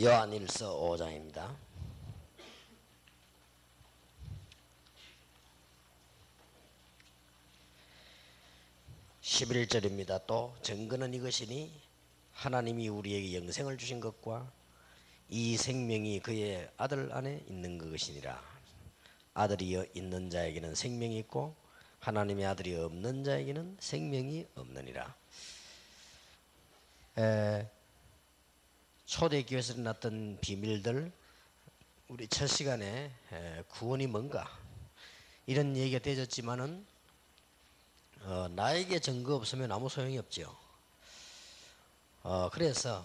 요한일서 5장입니다. (11절입니다) 또 증거는 이것이니 하나님이 우리에게 영생을 주신 것과 이 생명이 그의 아들 안에 있는 것이니라. 아들이 있는 자에게는 생명이 있고 하나님의 아들이 없는 자에게는 생명이 없느니라. 초대교회에서 일어났던 비밀들, 우리 첫 시간에 구원이 뭔가 이런 얘기가 되어졌지만은 나에게 증거 없으면 아무 소용이 없죠. 그래서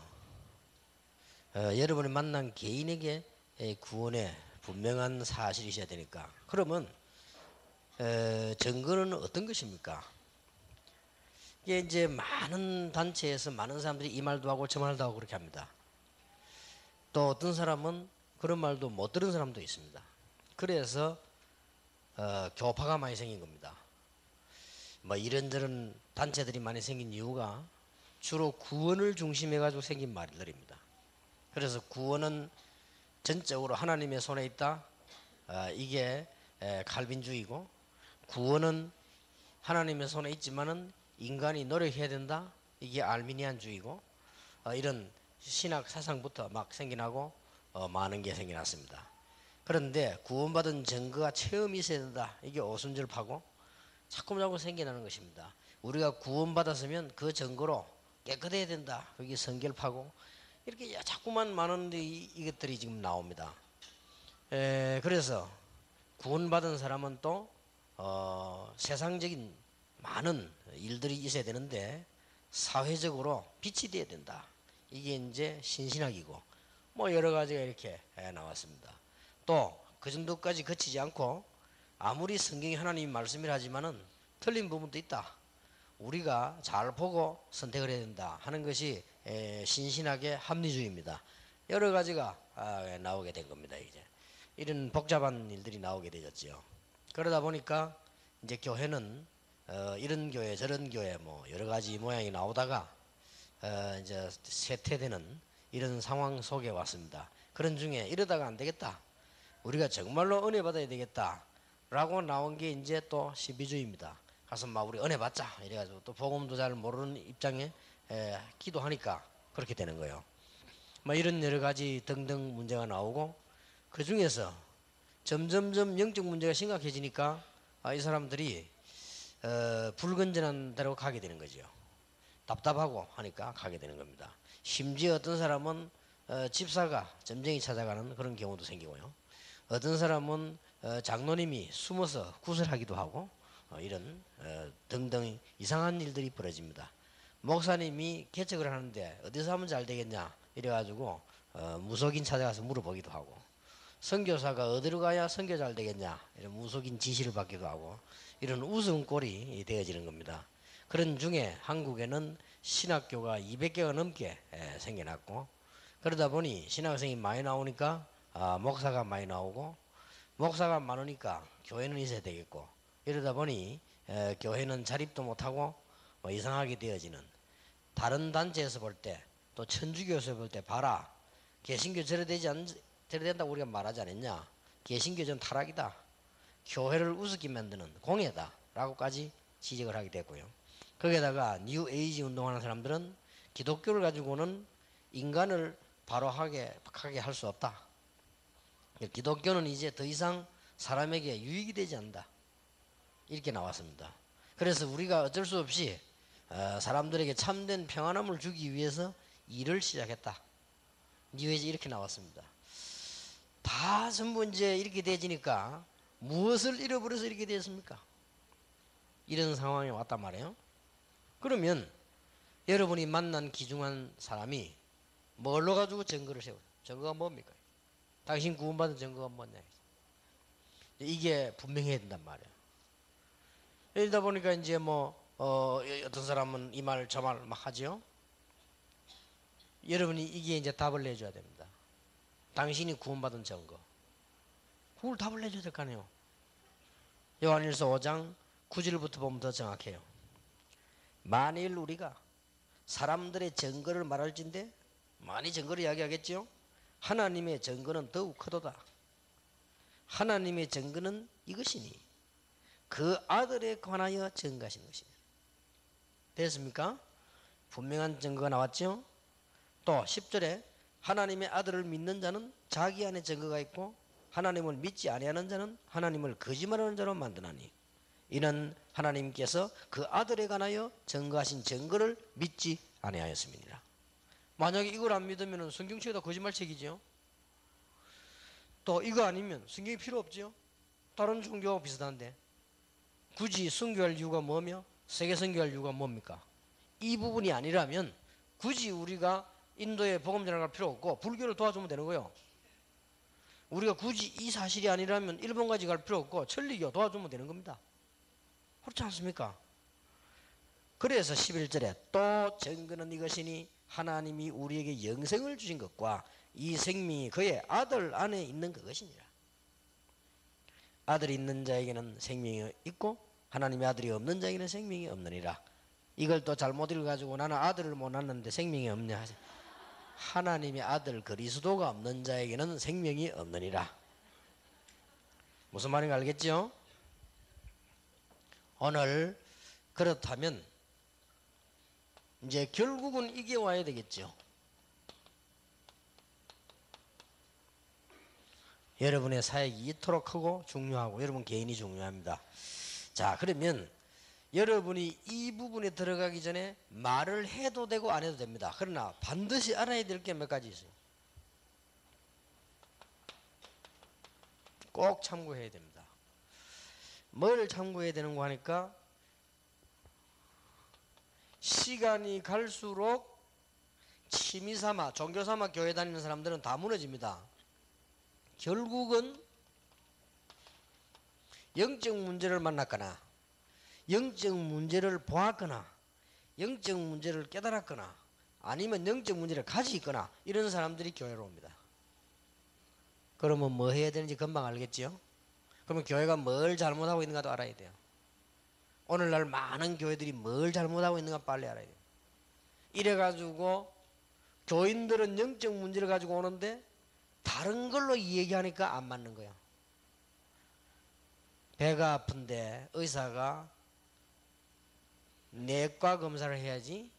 여러분이 만난 개인에게 구원의 분명한 사실이 있어야 되니까, 그러면 증거는 어떤 것입니까? 이게 이제 많은 단체에서 많은 사람들이 이 말도 하고 저 말도 하고 그렇게 합니다. 또 어떤 사람은 그런 말도 못 들은 사람도 있습니다. 그래서 교파가 많이 생긴 겁니다. 뭐 이런저런 단체들이 많이 생긴 이유가 주로 구원을 중심해 가지고 생긴 말들입니다. 그래서 구원은 전적으로 하나님의 손에 있다, 이게 칼빈주의고, 구원은 하나님의 손에 있지만은 인간이 노력해야 된다, 이게 알미니안주의고, 이런 신학 사상부터 막 생겨나고 많은 게 생겨났습니다. 그런데 구원받은 증거가 체험이 있어야 된다, 이게 오순절파고 자꾸자꾸 생겨나는 것입니다. 우리가 구원받았으면 그 증거로 깨끗해야 된다, 그게 성결파고, 이렇게 자꾸만 많은 이것들이 지금 나옵니다. 그래서 구원받은 사람은 또 세상적인 많은 일들이 있어야 되는데 사회적으로 빛이 되어야 된다, 이게 이제 신신학이고, 뭐 여러 가지가 이렇게 나왔습니다. 또 그 정도까지 거치지 않고 아무리 성경이 하나님 말씀이라 하지만은 틀린 부분도 있다, 우리가 잘 보고 선택을 해야 된다 하는 것이 신신학의 합리주의입니다. 여러 가지가 나오게 된 겁니다. 이제 이런 복잡한 일들이 나오게 되었죠. 그러다 보니까 이제 교회는 이런 교회 저런 교회 뭐 여러 가지 모양이 나오다가 이제 쇠퇴되는 이런 상황 속에 왔습니다. 그런 중에 이러다가 안 되겠다, 우리가 정말로 은혜 받아야 되겠다 라고 나온 게 이제 또 신비주의입니다. 가서 막 우리 은혜 받자 이래가지고 또 복음도 잘 모르는 입장에 기도하니까 그렇게 되는 거예요. 뭐 이런 여러 가지 등등 문제가 나오고, 그 중에서 점점점 영적 문제가 심각해지니까 이 사람들이 불건전한 데로 가게 되는 거죠. 답답하고 하니까 가게 되는 겁니다. 심지어 어떤 사람은 집사가 점쟁이 찾아가는 그런 경우도 생기고요. 어떤 사람은 장로님이 숨어서 구설하기도 하고, 이런 등등 이상한 일들이 벌어집니다. 목사님이 개척을 하는데 어디서 하면 잘 되겠냐 이래가지고 무속인 찾아가서 물어보기도 하고, 선교사가 어디로 가야 선교 잘 되겠냐 이런 무속인 지시를 받기도 하고, 이런 웃음꼴이 되어지는 겁니다. 그런 중에 한국에는 신학교가 200개가 넘게 생겨났고, 그러다 보니 신학생이 많이 나오니까 목사가 많이 나오고, 목사가 많으니까 교회는 있어야 되겠고, 이러다 보니 교회는 자립도 못하고 뭐 이상하게 되어지는, 다른 단체에서 볼 때 또 천주교에서 볼 때 봐라, 개신교 저래 된다고 우리가 말하지 않았냐, 개신교 전 타락이다, 교회를 우습게 만드는 공예다 라고까지 지적을 하게 됐고요. 거기에다가 뉴 에이지 운동하는 사람들은 기독교를 가지고는 인간을 바로 하게 할 수 없다, 기독교는 이제 더 이상 사람에게 유익이 되지 않는다, 이렇게 나왔습니다. 그래서 우리가 어쩔 수 없이 사람들에게 참된 평안함을 주기 위해서 일을 시작했다, 뉴에이지 이렇게 나왔습니다. 다 전부 이제 이렇게 되지니까 무엇을 잃어버려서 이렇게 되었습니까? 이런 상황에 왔단 말이에요. 그러면 여러분이 만난 귀중한 사람이 뭘로 가지고 증거를 세워요? 증거가 뭡니까? 당신 구원받은 증거가 뭐냐? 이게 분명해야 된단 말이에요. 이러다 보니까 이제 뭐 어떤 사람은 이 말 저 말 막 하죠. 여러분이 이게 이제 답을 내줘야 됩니다. 당신이 구원받은 증거, 그걸 답을 내줘야 될 거 아니에요. 요한일서 5장 9절부터 보면 더 정확해요. 만일 우리가 사람들의 증거를 말할진대, 많이 증거를 이야기하겠죠. 하나님의 증거는 더욱 크도다. 하나님의 증거는 이것이니 그 아들에 관하여 증거하신 것이니. 됐습니까? 분명한 증거가 나왔죠. 또 10절에 하나님의 아들을 믿는 자는 자기 안에 증거가 있고 하나님을 믿지 아니하는 자는 하나님을 거짓말하는 자로 만드나니 이는 하나님께서 그 아들에 관하여 증거하신 증거를 믿지 아니하였음이니라. 만약에 이걸 안 믿으면 성경책에다 거짓말책이죠. 또 이거 아니면 성경이 필요 없죠. 다른 종교와 비슷한데 굳이 선교할 이유가 뭐며 세계 선교할 이유가 뭡니까? 이 부분이 아니라면 굳이 우리가 인도에 복음 전할 필요 없고 불교를 도와주면 되는 거예요. 우리가 굳이 이 사실이 아니라면 일본까지 갈 필요 없고 천리교 도와주면 되는 겁니다. 그렇지 않습니까? 그래서 11절에 또 증거는 이것이니 하나님이 우리에게 영생을 주신 것과 이 생명이 그의 아들 안에 있는 그것이니라. 아들이 있는 자에게는 생명이 있고 하나님의 아들이 없는 자에게는 생명이 없느니라. 이걸 또 잘못 읽어가지고 나는 아들을 못 낳았는데 생명이 없냐 하세요. 하나님의 아들 그리스도가 없는 자에게는 생명이 없느니라. 무슨 말인지 알겠죠? 오늘 그렇다면 이제 결국은 이게 와야 되겠죠. 여러분의 사역이 이토록 크고 중요하고 여러분 개인이 중요합니다. 자, 그러면 여러분이 이 부분에 들어가기 전에 말을 해도 되고 안 해도 됩니다. 그러나 반드시 알아야 될 게 몇 가지 있어요. 꼭 참고해야 됩니다. 뭘 참고해야 되는 거 하니까 시간이 갈수록 취미삼아 종교삼아 교회 다니는 사람들은 다 무너집니다. 결국은 영적 문제를 만났거나 영적 문제를 보았거나 영적 문제를 깨달았거나 아니면 영적 문제를 가지고 있거나 이런 사람들이 교회로 옵니다. 그러면 뭐 해야 되는지 금방 알겠죠? 그러면 교회가 뭘 잘못하고 있는가도 알아야 돼요. 오늘날 많은 교회들이 뭘 잘못하고 있는가 빨리 알아야 돼요. 이래가지고 교인들은 영적 문제를 가지고 오는데 다른 걸로 얘기하니까 안 맞는 거야. 배가 아픈데 의사가 내과 검사를 해야지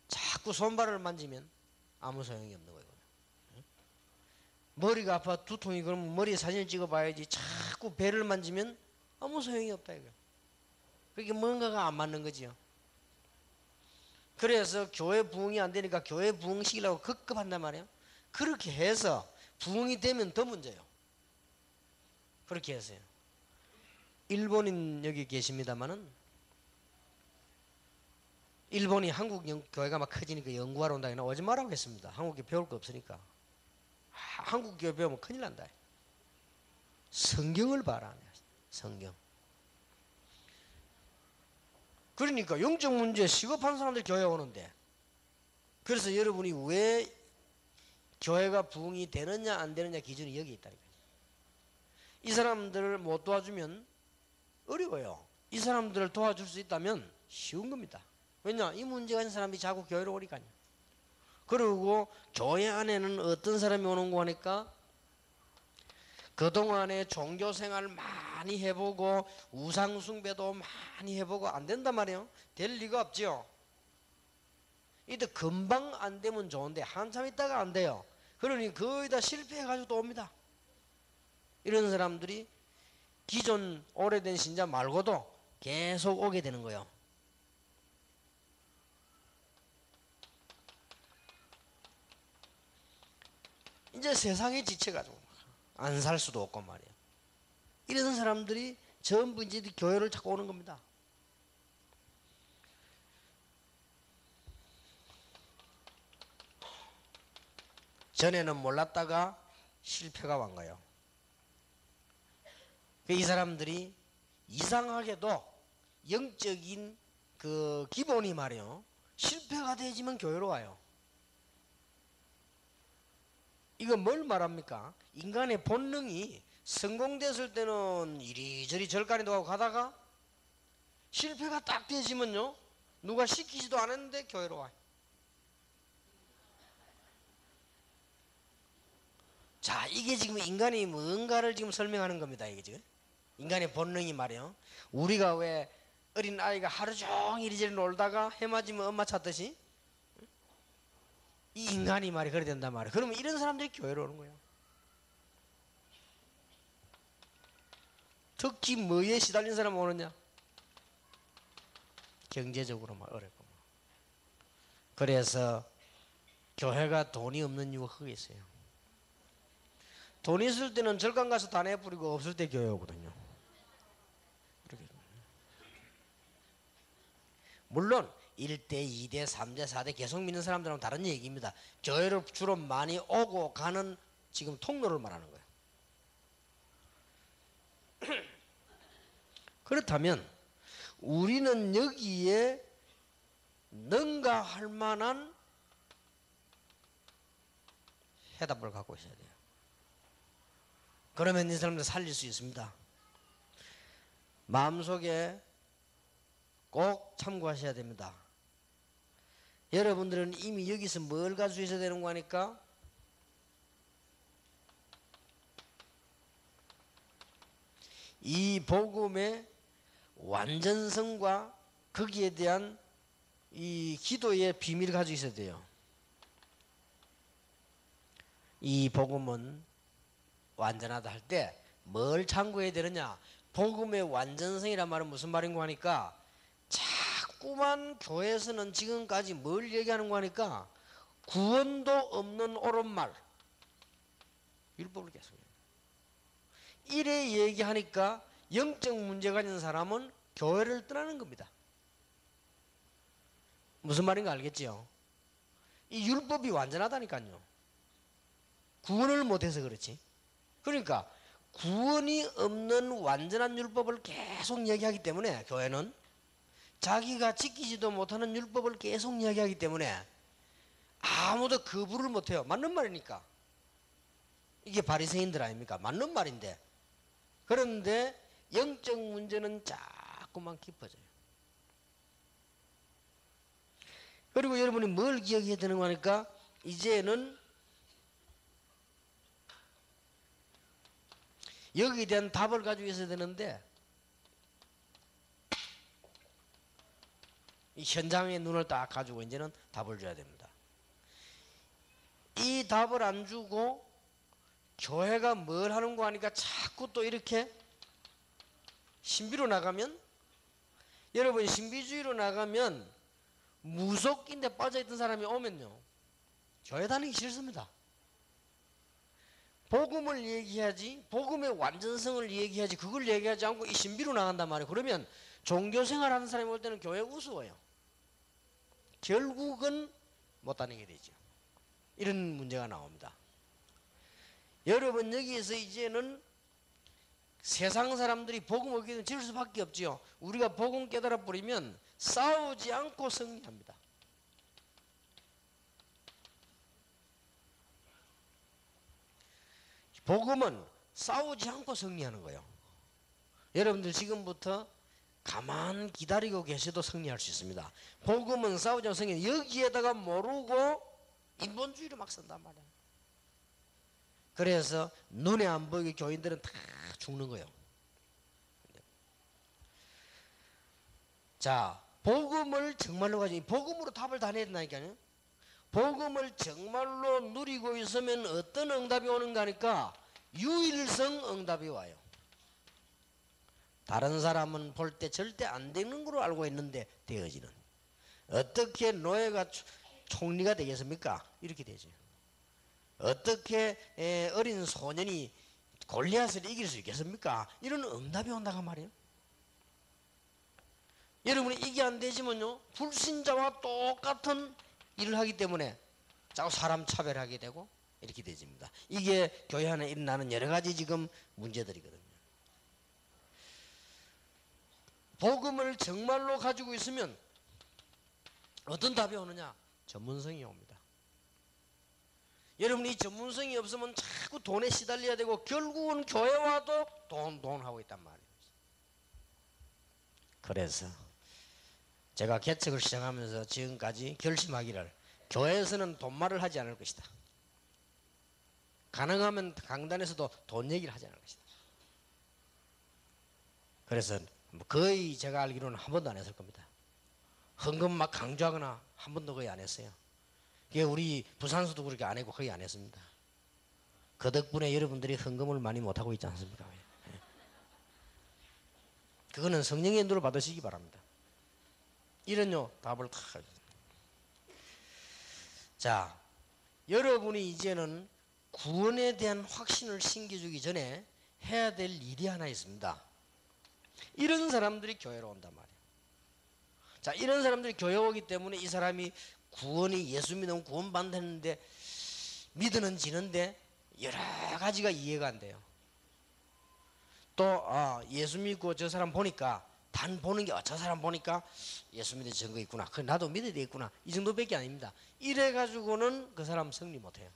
자꾸 손발을 만지면 아무 소용이 없는 거예요. 머리가 아파 두통이 그러면 머리에 사진을 찍어봐야지 자꾸 배를 만지면 아무 소용이 없다 이거예요. 그게 뭔가가 안 맞는 거지요. 그래서 교회 부흥이 안 되니까 교회 부흥시키려고 급급한단 말이에요. 그렇게 해서 부흥이 되면 더 문제예요. 그렇게 했어요. 일본인 여기 계십니다마는 일본이 한국 교회가 막 커지니까 연구하러 온다. 오지 말라고 했습니다. 한국에 배울 거 없으니까. 한국 교회 배우면 큰일 난다. 성경을 봐라. 성경. 그러니까 영적 문제 시급한 사람들 교회 오는데 그래서 여러분이 왜 교회가 부흥이 되느냐 안 되느냐 기준이 여기 있다니까요. 이 사람들을 못 도와주면 어려워요. 이 사람들을 도와줄 수 있다면 쉬운 겁니다. 왜냐? 이 문제가 있는 사람이 자꾸 교회로 오니까요. 그리고 교회 안에는 어떤 사람이 오는 거 하니까 그동안에 종교생활 많이 해보고 우상숭배도 많이 해보고 안 된단 말이에요. 될 리가 없죠. 이때 금방 안 되면 좋은데 한참 있다가 안 돼요. 그러니 거의 다 실패해가지고 또 옵니다. 이런 사람들이 기존 오래된 신자 말고도 계속 오게 되는 거예요. 이제 세상에 지쳐가지고 안 살 수도 없고 말이에요. 이런 사람들이 전부 이제 교회를 찾고 오는 겁니다. 전에는 몰랐다가 실패가 온 거예요. 이 사람들이 이상하게도 영적인 그 기본이 말이에요. 실패가 되지만 교회로 와요. 이거 뭘 말합니까? 인간의 본능이 성공됐을 때는 이리저리 절간에도 가고 가다가 실패가 딱 되지면요. 누가 시키지도 않았는데 교회로 와요. 자, 이게 지금 인간이 뭔가를 지금 설명하는 겁니다. 이게 지금 인간의 본능이 말이에요. 우리가 왜 어린 아이가 하루 종일 이리저리 놀다가 해 맞으면 엄마 찾듯이 이 인간이 말이 그래 된단 말이에요. 그러면 이런 사람들이 교회로 오는 거예요. 특히 뭐에 시달린 사람 오느냐? 경제적으로 막 어렵고. 그래서 교회가 돈이 없는 이유가 그게 있어요. 돈 있을 때는 절간 가서 다 내버리고 없을 때 교회 오거든요. 물론 1대, 2대, 3대, 4대 계속 믿는 사람들은 다른 얘기입니다. 교회를 주로 많이 오고 가는 지금 통로를 말하는 거예요. 그렇다면 우리는 여기에 능가할 만한 해답을 갖고 있어야 돼요. 그러면 이 사람들 살릴 수 있습니다. 마음속에 꼭 참고하셔야 됩니다. 여러분들은 이미 여기서 뭘 가지고 있어야 되는 거니까 이 복음의 완전성과 거기에 대한 이 기도의 비밀을 가지고 있어야 돼요. 이 복음은 완전하다 할 때 뭘 참고해야 되느냐? 복음의 완전성이란 말은 무슨 말인고 하니까 자꾸만 교회에서는 지금까지 뭘 얘기하는 거 하니까 구원도 없는 옳은 말 율법을 계속 해요. 이래 얘기하니까 영적 문제가 있는 사람은 교회를 떠나는 겁니다. 무슨 말인가 알겠지요? 이 율법이 완전하다니까요. 구원을 못해서 그렇지. 그러니까 구원이 없는 완전한 율법을 계속 얘기하기 때문에 교회는 자기가 지키지도 못하는 율법을 계속 이야기하기 때문에 아무도 거부를 못해요. 맞는 말이니까. 이게 바리새인들 아닙니까? 맞는 말인데. 그런데 영적 문제는 자꾸만 깊어져요. 그리고 여러분이 뭘 기억해야 되는 거니까 이제는 여기에 대한 답을 가지고 있어야 되는데 이 현장의 눈을 딱 가지고 이제는 답을 줘야 됩니다. 이 답을 안 주고 교회가 뭘 하는 거 하니까 자꾸 또 이렇게 신비로 나가면 여러분 신비주의로 나가면 무속인데 빠져있던 사람이 오면요 교회 다니기 싫습니다. 복음을 얘기하지 복음의 완전성을 얘기하지 그걸 얘기하지 않고 이 신비로 나간단 말이에요. 그러면 종교생활하는 사람이 올 때는 교회 우스워요. 결국은 못 다니게 되죠. 이런 문제가 나옵니다. 여러분 여기에서 이제는 세상 사람들이 복음 얻기는 지을 수밖에 없지요. 우리가 복음 깨달아 버리면 싸우지 않고 승리합니다. 복음은 싸우지 않고 승리하는 거예요. 여러분들 지금부터 가만 기다리고 계셔도 승리할 수 있습니다. 복음은 싸우지 않고 승리. 여기에다가 모르고 인본주의를 막 쓴단 말이에요. 그래서 눈에 안 보이게 교인들은 다 죽는 거예요. 자, 복음을 정말로 가지고 복음으로 답을 다 내야 된다니까요. 복음을 정말로 누리고 있으면 어떤 응답이 오는가 하니까 유일성 응답이 와요. 다른 사람은 볼 때 절대 안 되는 걸로 알고 있는데 되어지는. 어떻게 노예가 총리가 되겠습니까? 이렇게 되죠. 어떻게 어린 소년이 골리앗을 이길 수 있겠습니까? 이런 응답이 온다고 말이에요. 여러분이 이게 안 되지만요 불신자와 똑같은 일을 하기 때문에 자꾸 사람 차별하게 되고 이렇게 되집니다. 이게 교회 안에 일어나는 여러 가지 지금 문제들이거든요. 복음을 정말로 가지고 있으면 어떤 답이 오느냐? 전문성이 옵니다. 여러분이 전문성이 없으면 자꾸 돈에 시달려야 되고 결국은 교회 와도 돈 하고 있단 말이에요. 그래서 제가 개척을 시작하면서 지금까지 결심하기를 교회에서는 돈말을 하지 않을 것이다. 가능하면 강단에서도 돈 얘기를 하지 않을 것이다. 그래서 거의 제가 알기로는 한 번도 안 했을 겁니다. 헌금 막 강조하거나 한 번도 거의 안 했어요. 그게 우리 부산서도 그렇게 안 했고 거의 안 했습니다. 그 덕분에 여러분들이 헌금을 많이 못하고 있지 않습니까? 그거는 성령의 인도를 받으시기 바랍니다. 이런 답을 다. 자, 여러분이 이제는 구원에 대한 확신을 심겨주기 전에 해야 될 일이 하나 있습니다. 이런 사람들이 교회로 온단 말이에요. 자, 이런 사람들이 교회 오기 때문에 이 사람이 구원이 예수 믿으면 구원받는데 믿으는 지는데 여러 가지가 이해가 안 돼요. 또 예수 믿고 저 사람 보니까 단 보는 게 저 사람 보니까 예수 믿을 증거 있구나. 그 나도 믿어야 되겠구나. 이 정도밖에 아닙니다. 이래 가지고는 그 사람 승리 못해요.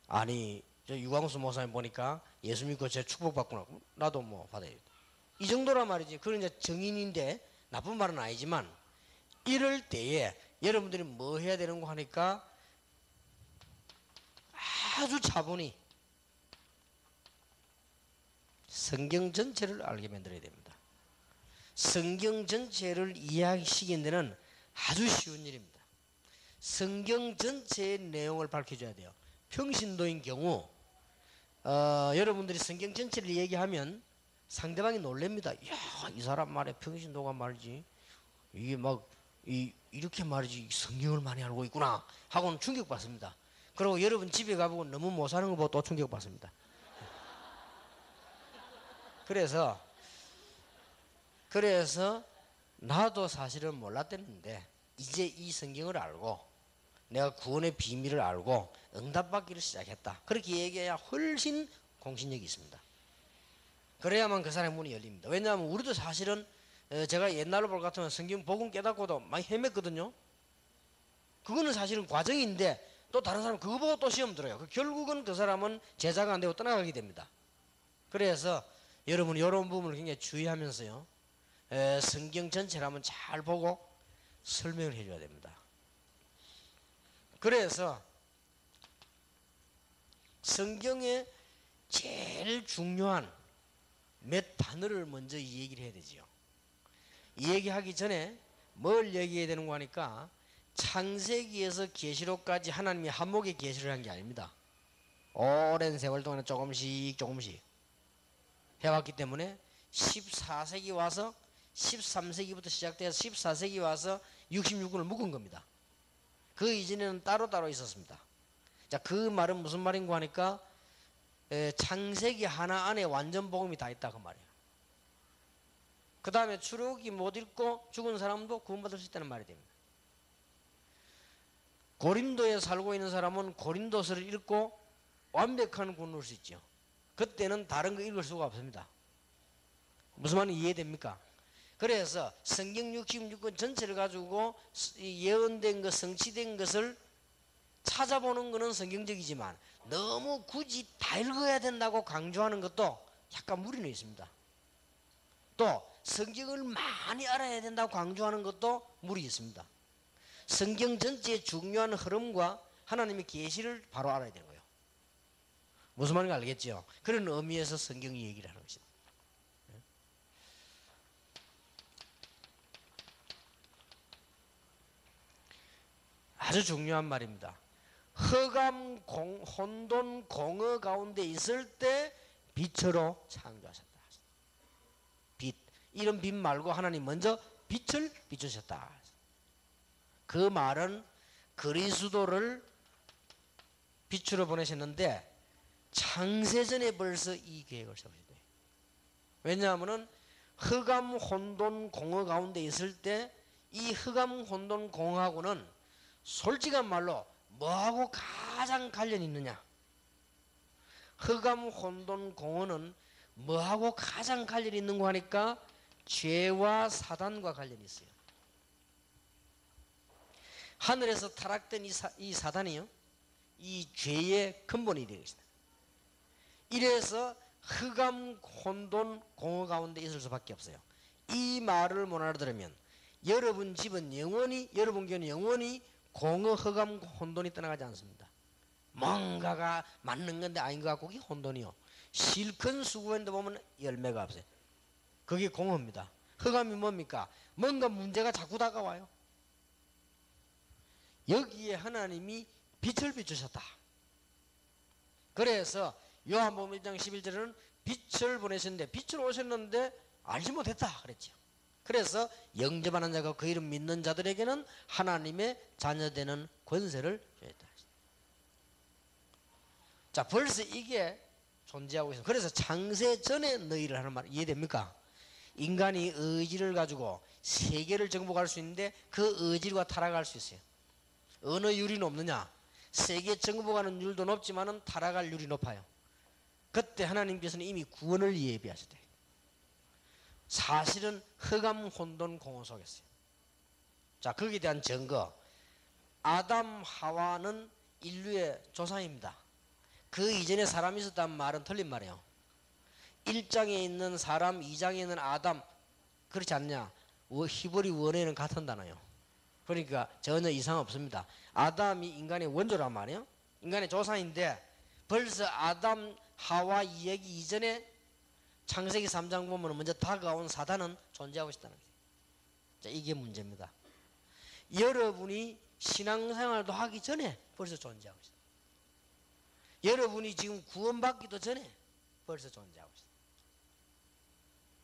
아니 저 유광수 목사님 보니까 예수 믿고 제 축복받구나. 나도 뭐 받아야 돼. 이 정도란 말이지. 그건 이제 정인인데 나쁜 말은 아니지만 이럴 때에 여러분들이 뭐 해야 되는 거 하니까 아주 차분히 성경 전체를 알게 만들어야 됩니다. 성경 전체를 이해하시는 데는 아주 쉬운 일입니다. 성경 전체의 내용을 밝혀줘야 돼요. 평신도인 경우 여러분들이 성경 전체를 얘기하면 상대방이 놀랍니다. 이야, 이 사람 말에 평신도가 말이지 이게 막 이렇게 말이지 성경을 많이 알고 있구나 하고는 충격받습니다. 그리고 여러분 집에 가보고 너무 못 사는 거 보고 또 충격받습니다. 그래서 나도 사실은 몰랐댔는데 이제 이 성경을 알고 내가 구원의 비밀을 알고 응답받기를 시작했다. 그렇게 얘기해야 훨씬 공신력이 있습니다. 그래야만 그 사람의 문이 열립니다. 왜냐하면 우리도 사실은 제가 옛날로 볼 것 같으면 성경 복음 깨닫고도 많이 헤맸거든요. 그거는 사실은 과정인데 또 다른 사람 그거 보고 또 시험 들어요. 결국은 그 사람은 제자가 안 되고 떠나가게 됩니다. 그래서 여러분 이런 부분을 굉장히 주의하면서요. 성경 전체를 한번 잘 보고 설명을 해줘야 됩니다. 그래서 성경에 제일 중요한 몇 단어를 먼저 이 얘기를 해야 되지요. 이 얘기하기 전에 뭘 얘기해야 되는 거 하니까 창세기에서 계시록까지 하나님이 한목에 계시를 한 게 아닙니다. 오랜 세월 동안에 조금씩 해왔기 때문에 14세기 와서 13세기부터 시작돼서 14세기 와서 66권을 묶은 겁니다. 그 이전에는 따로따로 있었습니다. 자, 그 말은 무슨 말인고 하니까 창세기 하나 안에 완전 복음이 다 있다 그 말이에요. 그 다음에 출애굽기 못 읽고 죽은 사람도 구원받을 수 있다는 말이 됩니다. 고린도에 살고 있는 사람은 고린도서를 읽고 완벽한 구원을 얻을 수 있죠. 그때는 다른 거 읽을 수가 없습니다. 무슨 말인지 이해됩니까? 그래서 성경 66권 전체를 가지고 예언된 것, 성취된 것을 찾아보는 것은 성경적이지만 너무 굳이 다 읽어야 된다고 강조하는 것도 약간 무리는 있습니다. 또 성경을 많이 알아야 된다고 강조하는 것도 무리 있습니다. 성경 전체의 중요한 흐름과 하나님의 계시를 바로 알아야 되는 거예요. 무슨 말인지 알겠죠? 그런 의미에서 성경이 얘기를 하는 것입니다. 아주 중요한 말입니다. 흑암, 혼돈, 공허 가운데 있을 때 빛으로 창조하셨다. 빛, 이런 빛 말고 하나님 먼저 빛을 비추셨다. 그 말은 그리스도를 빛으로 보내셨는데 창세전에 벌써 이 계획을 세우셨대요. 왜냐하면 흑암, 혼돈, 공허 가운데 있을 때 이 흑암, 혼돈, 공허하고는 솔직한 말로 뭐하고 가장 관련이 있느냐? 흑암, 혼돈, 공허는 뭐하고 가장 관련이 있는 거 하니까 죄와 사단과 관련이 있어요. 하늘에서 타락된 이 사단이요, 이 죄의 근본이 되겠습니다. 이래서 흑암, 혼돈, 공허 가운데 있을 수밖에 없어요. 이 말을 못 알아들으면 여러분 집은 영원히, 여러분 교회는 영원히 공허, 흑암, 혼돈이 떠나가지 않습니다. 뭔가가 맞는 건데 아닌 것 같고 그게 혼돈이요. 실컷 수고했는데 보면 열매가 없어요. 그게 공허입니다. 흑암이 뭡니까? 뭔가 문제가 자꾸 다가와요. 여기에 하나님이 빛을 비추셨다. 그래서 요한복음 1장 11절에는 빛을 보내셨는데 빛을 오셨는데 알지 못했다 그랬죠. 그래서 영접하는 자가 그 이름 믿는 자들에게는 하나님의 자녀되는 권세를 주었다. 자, 벌써 이게 존재하고 있어요. 그래서 창세 전에 너희를 하는 말 이해됩니까? 인간이 의지를 가지고 세계를 정복할 수 있는데 그 의지가 타락할 수 있어요. 어느 율이 높느냐? 세계 정복하는 율도 높지만은 타락할 율이 높아요. 그때 하나님께서는 이미 구원을 예비하셨대요. 사실은 흑암 혼돈 공허 속이었어요. 자, 거기에 대한 증거. 아담 하와는 인류의 조상입니다. 그 이전에 사람이 있었다는 말은 틀린 말이에요. 1장에 있는 사람, 2장에 있는 아담, 그렇지 않냐? 히브리 원어에는 같은 단어예요. 그러니까 전혀 이상 없습니다. 아담이 인간의 원조란 말이에요. 인간의 조상인데 벌써 아담 하와 이야기 이전에 창세기 3장 보면 먼저 다가온 사단은 존재하고 있다는 거예요. 자, 이게 문제입니다. 여러분이 신앙생활도 하기 전에 벌써 존재하고 있어요. 여러분이 지금 구원받기도 전에 벌써 존재하고 있어요.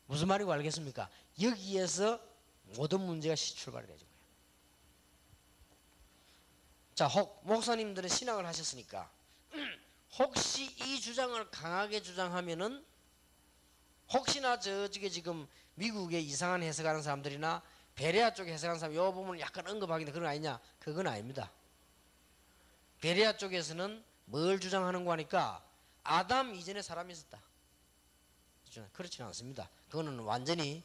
무슨 말인지 알겠습니까? 여기에서 모든 문제가 출발이 되죠. 자, 목사님들은 신학을 하셨으니까 혹시 이 주장을 강하게 주장하면은 혹시나 저쪽에 지금 미국의 이상한 해석하는 사람들이나 베레아 쪽에 해석하는 사람 요 부분을 약간 언급하긴데 그런 거 아니냐? 그건 아닙니다. 베레아 쪽에서는 뭘 주장하는 거 하니까 아담 이전에 사람이 있었다. 그렇지는 않습니다. 그거는 완전히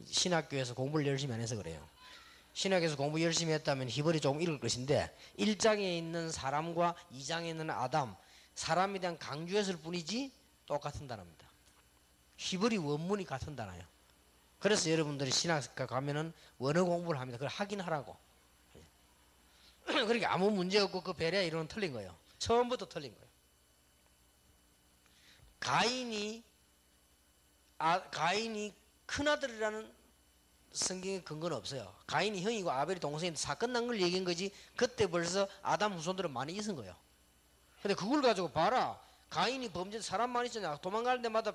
신학교에서 공부를 열심히 안 해서 그래요. 신학에서 공부 열심히 했다면 히브리 조금 읽을 것인데 1장에 있는 사람과 2장에 있는 아담, 사람에 대한 강조했을 뿐이지 똑같은 단어입니다. 히브리 원문이 같은 단어예요. 그래서 여러분들이 신학과 가면은 원어 공부를 합니다. 그걸 하긴 하라고. 그러니까 아무 문제 없고 그 베레아 이론은 틀린 거예요. 처음부터 틀린 거예요. 가인이 큰아들이라는 성경에 근거는 없어요. 가인이 형이고 아벨이 동생인데 사건 난 걸 얘기한 거지 그때 벌써 아담 후손들은 많이 있은 거예요. 근데 그걸 가지고 봐라. 가인이 범죄 사람 많이 있었냐? 도망갈 때마다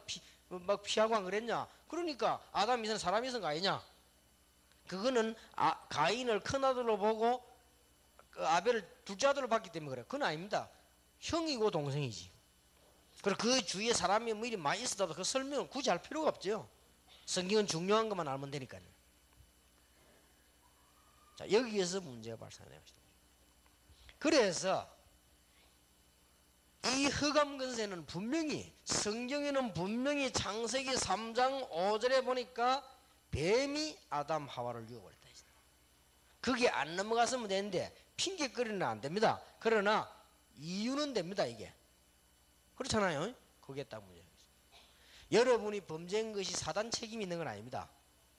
막 피하고 안 그랬냐? 그러니까 아담 이선 사람이 있은 거 아니냐? 그거는 가인을 큰아들로 보고 그 아벨을 둘째 아들로 봤기 때문에 그래. 그건 아닙니다. 형이고 동생이지. 그리고 그 주위에 사람이 뭐 이리 많이 있어도 그 설명을 굳이 할 필요가 없죠. 성경은 중요한 것만 알면 되니까요. 자, 여기에서 문제가 발생하는 것이다. 그래서 이 흑암 근세는 분명히 성경에는 분명히 창세기 3장 5절에 보니까 뱀이 아담 하와를 유혹을 했다. 그게 안 넘어갔으면 되는데 핑계거리는 안 됩니다. 그러나 이유는 됩니다. 이게 그렇잖아요. 그게 딱 문제예요. 여러분이 범죄한 것이 사단 책임이 있는 건 아닙니다.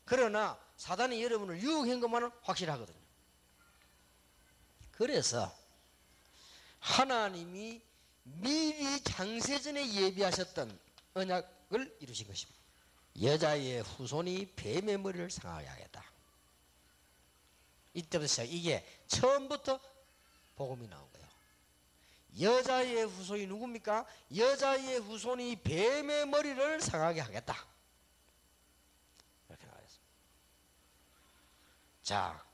그러나 사단이 여러분을 유혹한 것만은 확실하거든요. 그래서 하나님이 미리 창세전에 예비하셨던 언약을 이루신 것입니다. 여자의 후손이 뱀의 머리를 상하게 하겠다. 이때부터 시작. 이게 처음부터 복음이 나온 거예요. 여자의 후손이 누굽니까? 여자의 후손이 뱀의 머리를 상하게 하겠다. 이렇게 나와있습니다. 자,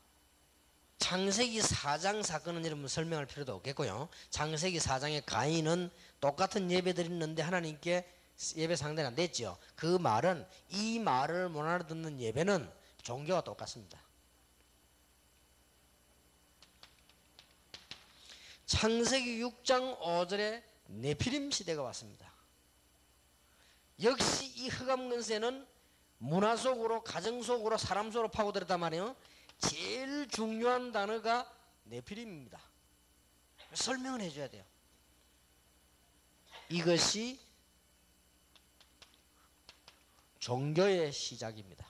창세기 4장 사건은 여러분 설명할 필요도 없겠고요. 창세기 4장에 가인은 똑같은 예배 드렸는데 하나님께 예배 상대가 안 됐죠. 그 말은 이 말을 못 알아듣는 예배는 종교가 똑같습니다. 창세기 6장 5절에 네피림 시대가 왔습니다. 역시 이 흑암 근세는 문화 속으로 가정 속으로 사람 속으로 파고들었단 말이에요. 제일 중요한 단어가 네피림입니다. 설명을 해줘야 돼요. 이것이 종교의 시작입니다.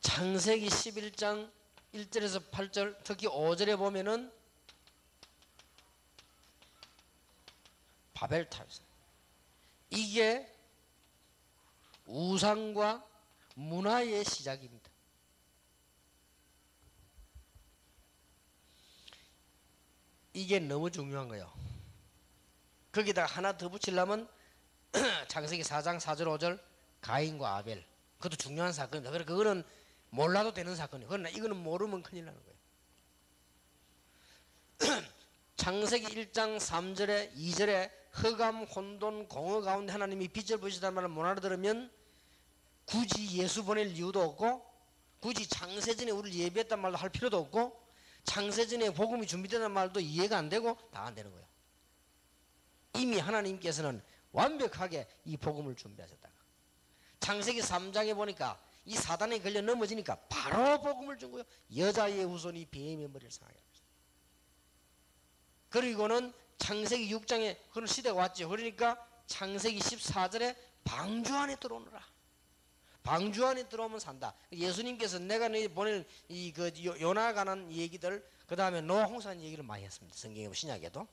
창세기 11장 1절에서 8절, 특히 5절에 보면은 바벨탑. 이게 우상과 문화의 시작입니다. 이게 너무 중요한 거예요. 거기다가 하나 더 붙이려면 창세기 4장 4절 5절 가인과 아벨, 그것도 중요한 사건입니다. 그러니까 그거는 몰라도 되는 사건이에요. 그러나 이거는 모르면 큰일 나는 거예요. 창세기 1장 3절에 2절에 흑암 혼돈 공허 가운데 하나님이 빛을 보시다는 말을 못 알아들으면 굳이 예수 보낼 이유도 없고, 굳이 창세전에 우리를 예비했단 말도 할 필요도 없고, 창세전에 복음이 준비되는 말도 이해가 안 되고 다 안 되는 거예요. 이미 하나님께서는 완벽하게 이 복음을 준비하셨다가 창세기 3장에 보니까 이 사단에 걸려 넘어지니까 바로 복음을 준 거예요. 여자의 후손이 뱀의 머리를 상하게 합니다. 그리고는 창세기 6장에 그런 시대가 왔죠. 그러니까 창세기 14절에 방주 안에 들어오너라. 방주 안에 들어오면 산다. 예수님께서 내가 너희 보낼 요나 관한 얘기들, 그 다음에 노아 홍수한 얘기를 많이 했습니다. 성경에 신약에도.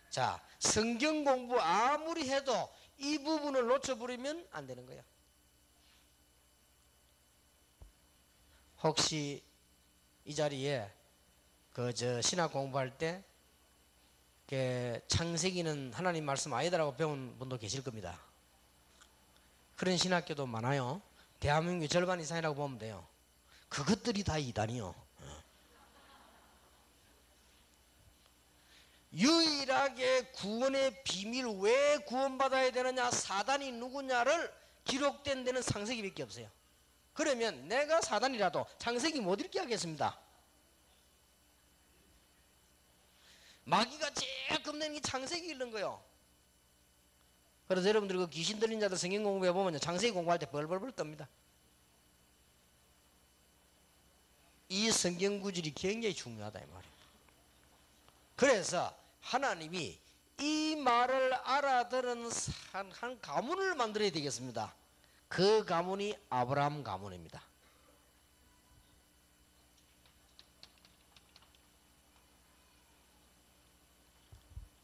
자, 성경 공부 아무리 해도 이 부분을 놓쳐버리면 안 되는 거예요. 혹시 이 자리에 신학 공부할 때 창세기는 하나님 말씀 아니다라고 배운 분도 계실 겁니다. 그런 신학교도 많아요. 대한민국의 절반 이상이라고 보면 돼요. 그것들이 다 이단이요. 유일하게 구원의 비밀, 왜 구원받아야 되느냐, 사단이 누구냐를 기록된 데는 창세기밖에 없어요. 그러면 내가 사단이라도 창세기 못 읽게 하겠습니다. 마귀가 제일 겁내는 게 창세기 읽는 거예요. 그래서 여러분들 그 귀신 들린 자들 성경 공부해 보면 창세기 공부할 때 벌벌벌 떱니다. 이 성경 구절이 굉장히 중요하다 이 말이에요. 그래서 하나님이 이 말을 알아들은 한 가문을 만들어야 되겠습니다. 그 가문이 아브라함 가문입니다.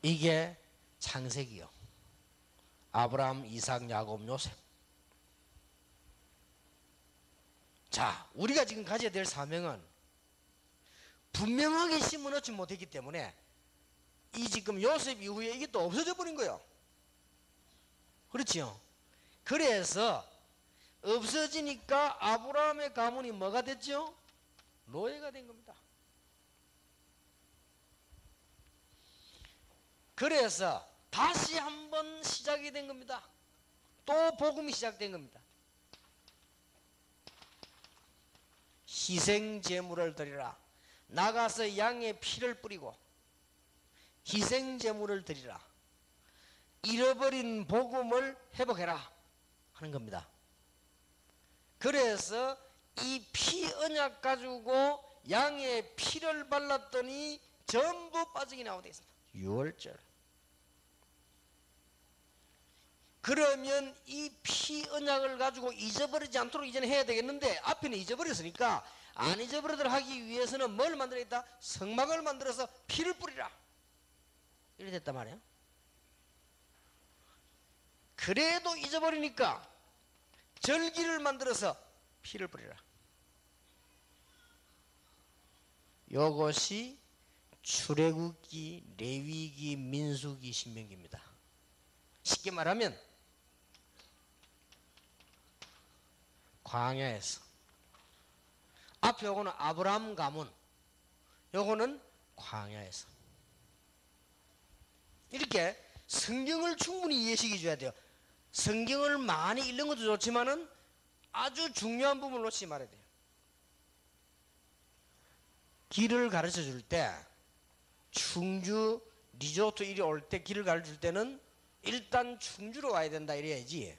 이게 창세기요. 아브라함, 이삭, 야곱, 요셉. 자, 우리가 지금 가져야 될 사명은 분명하게 심어놓지 못했기 때문에 이 지금 요셉 이후에 이게 또 없어져 버린 거예요. 그렇지요? 그래서 없어지니까 아브라함의 가문이 뭐가 됐죠? 노예가 된 겁니다. 그래서 다시 한번 시작이 된 겁니다. 또 복음이 시작된 겁니다. 희생 제물을 드리라. 나가서 양의 피를 뿌리고 희생 제물을 드리라. 잃어버린 복음을 회복해라 하는 겁니다. 그래서 이 피 언약 가지고 양의 피를 발랐더니 전부 빠지게 나오게 있습니다. 6월절. 그러면 이 피 언약을 가지고 잊어버리지 않도록 이제는 해야 되겠는데 앞에는 잊어버렸으니까 안 잊어버리도록 하기 위해서는 뭘 만들어야겠다? 성막을 만들어서 피를 뿌리라. 이래 됐단 말이에요. 그래도 잊어버리니까 절기를 만들어서 피를 뿌리라. 이것이 출애굽기, 레위기, 민수기, 신명기입니다. 쉽게 말하면 광야에서 앞에 요거는 아브라함 가문, 요거는 광야에서 이렇게 성경을 충분히 이해시켜 줘야 돼요. 성경을 많이 읽는 것도 좋지만은 아주 중요한 부분을 놓치지 말아야 돼요. 길을 가르쳐 줄 때 충주 리조트 이리 올 때 길을 가르쳐 줄 때는 일단 충주로 와야 된다 이래야지.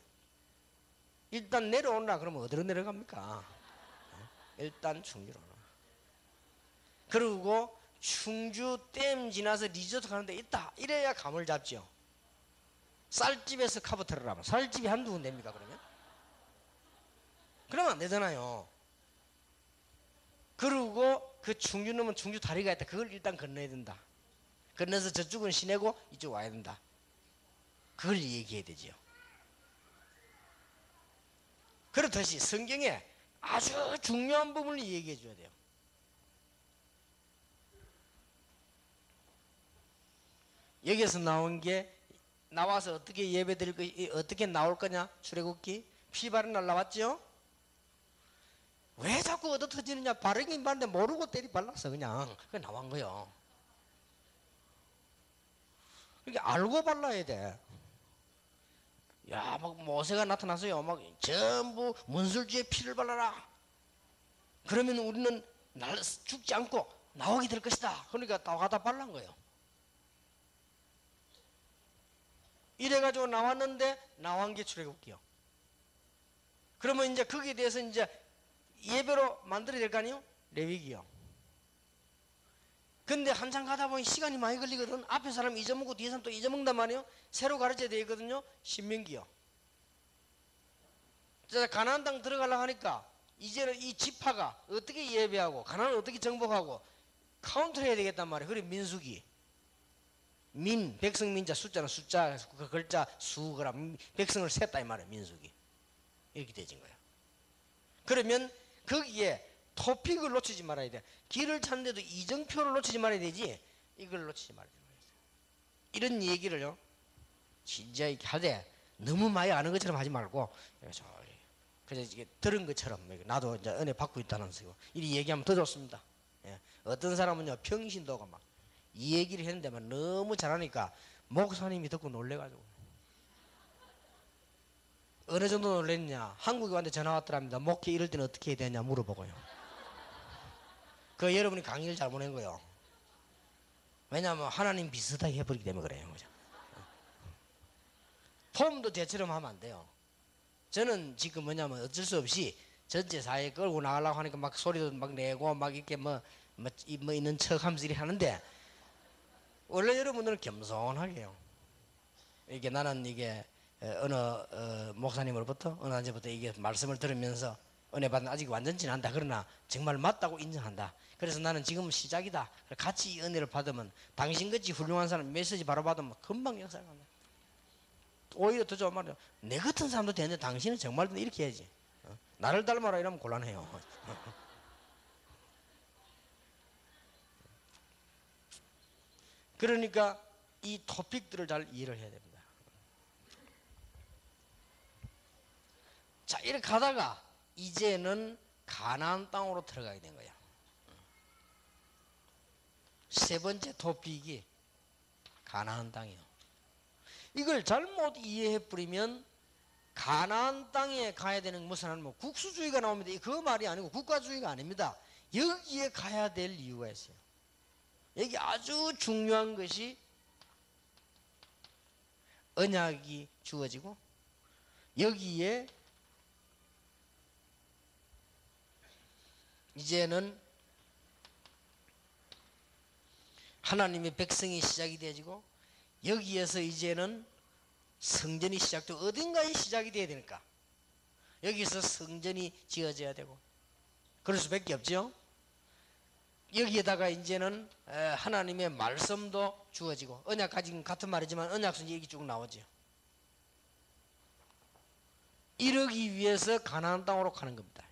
일단 내려오라 그러면 어디로 내려갑니까? 일단 충주로. 그리고 충주 댐 지나서 리조트 가는 데 있다 이래야 감을 잡죠. 쌀집에서 카보트를 하면 쌀집이 한두 군데입니까 그러면? 그러면 안 되잖아요. 그리고 그 충주 넘은 충주 다리가 있다. 그걸 일단 건너야 된다. 건너서 저쪽은 시내고 이쪽 와야 된다. 그걸 얘기해야 되지요. 그렇듯이 성경에 아주 중요한 부분을 얘기해 줘야 돼요. 여기서 나온 게 나와서 어떻게 예배 드릴 거 어떻게 나올 거냐? 출애굽기 피 바른 날 나왔죠? 왜 자꾸 얻어 터지느냐? 바르긴 바른데 모르고 때리 발랐어. 그냥 그게 나온 거요. 이게 알고 발라야 돼. 야, 막 모세가 나타나서요. 막 전부 문술주에 피를 발라라. 그러면 우리는 죽지 않고 나오게 될 것이다. 그러니까 다 갖다 발란 거예요. 이래가지고 나왔는데 나온 게 출애굽기요. 그러면 이제 거기에 대해서 이제 예배로 만들어야 될 거 아니에요? 레위기요. 근데 한참 가다 보니 시간이 많이 걸리거든. 앞에 사람 잊어먹고 뒤에 사람 또 잊어먹는단 말이에요. 새로 가르쳐야 되거든요. 신명기요. 가나안 땅 들어가려고 하니까 이제는 이 지파가 어떻게 예배하고 가나안을 어떻게 정복하고 카운트를 해야 되겠단 말이에요. 그래 민수기. 백성민자 숫자는 숫자 그 글자 수거라 백성을 셌다 이 말이에요. 민수기. 이렇게 되진 거예요. 그러면 거기에 토픽을 놓치지 말아야 돼. 길을 찾는데도 이정표를 놓치지 말아야 되지. 이걸 놓치지 말아야 돼. 이런 얘기를요. 진짜 이렇게 하되 너무 많이 아는 것처럼 하지 말고 그냥 이게 들은 것처럼 나도 이제 은혜 받고 있다는 식으로 이 얘기하면 더 좋습니다. 예. 어떤 사람은요 평신도가 막 이 얘기를 했는데만 너무 잘하니까 목사님이 듣고 놀래가지고 어느 정도 놀랬냐? 한국에 왔는데 전화 왔더랍니다. 목회 이럴 때는 어떻게 해야 되냐 물어보고요. 그 여러분이 강의를 잘못한 거예요. 왜냐하면 하나님 비슷하게 해버리기 때문에 그래요. 그죠? 폼도 제처럼 하면 안 돼요. 저는 지금 뭐냐면 어쩔 수 없이 전체 사회에 끌고 나가려고 하니까 막 소리도 막 내고 막 이렇게 뭐 있는 척 하면서 이렇게 하는데 원래 여러분들은 겸손하게 해요. 이게 나는 이게 어느 목사님으로부터 어느 언제부터 이게 말씀을 들으면서 은혜 받는 아직 완전치는 않다. 그러나 정말 맞다고 인정한다. 그래서 나는 지금 시작이다. 같이 이 은혜를 받으면 당신같이 훌륭한 사람 메시지 바로 받으면 금방 역사가 간다. 오히려 더 좋은 말이야. 내 같은 사람도 되는데 당신은 정말 이렇게 해야지. 나를 닮아라 이러면 곤란해요. 그러니까 이 토픽들을 잘 이해를 해야 됩니다. 자, 이렇게 가다가 이제는 가나안 땅으로 들어가게 된 거야. 세 번째 토픽이 가나안 땅이에요. 이걸 잘못 이해해 버리면 가나안 땅에 가야 되는 무슨 뭐 국수주의가 나옵니다. 그 말이 아니고 국가주의가 아닙니다. 여기에 가야 될 이유가 있어요. 여기 아주 중요한 것이 언약이 주어지고 여기에 이제는 하나님의 백성이 시작이 되어지고 여기에서 이제는 성전이 시작되고 어딘가에 시작이 되어야 되니까 여기서 성전이 지어져야 되고 그럴 수밖에 없죠. 여기에다가 이제는 하나님의 말씀도 주어지고 언약 가진 같은 말이지만 언약서 얘기 쭉 나오죠. 이러기 위해서 가나안 땅으로 가는 겁니다.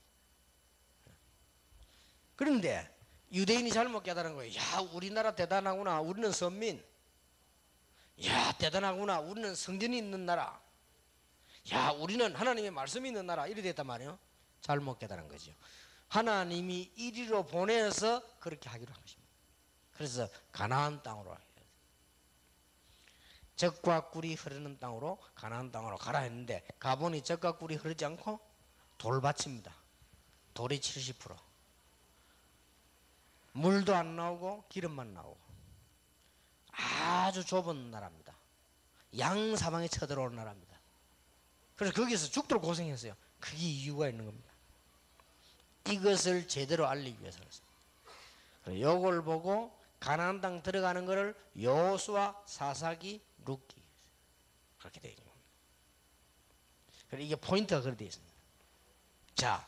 그런데 유대인이 잘못 깨달은 거예요. 야, 우리나라 대단하구나. 우리는 선민. 야, 대단하구나. 우리는 성전이 있는 나라. 야, 우리는 하나님의 말씀이 있는 나라. 이래 됐단 말이에요. 잘못 깨달은 거죠. 하나님이 이리로 보내서 그렇게 하기로 한 것입니다. 그래서 가나안 땅으로 해야 돼요. 젖과 꿀이 흐르는 땅으로 가나안 땅으로 가라 했는데 가보니 젖과 꿀이 흐르지 않고 돌밭입니다. 돌이 70%. 물도 안 나오고 기름만 나오고 아주 좁은 나라입니다. 양사방에 쳐들어오는 나라입니다. 그래서 거기서 죽도록 고생했어요. 그게 이유가 있는 겁니다. 이것을 제대로 알리기 위해서 그랬습니다. 이걸 보고 가나안 땅 들어가는 것을 여호수아, 사사기, 룻기 그렇게 되어 있는 겁니다. 그래서 이게 포인트가 그렇게 되어 있습니다. 자,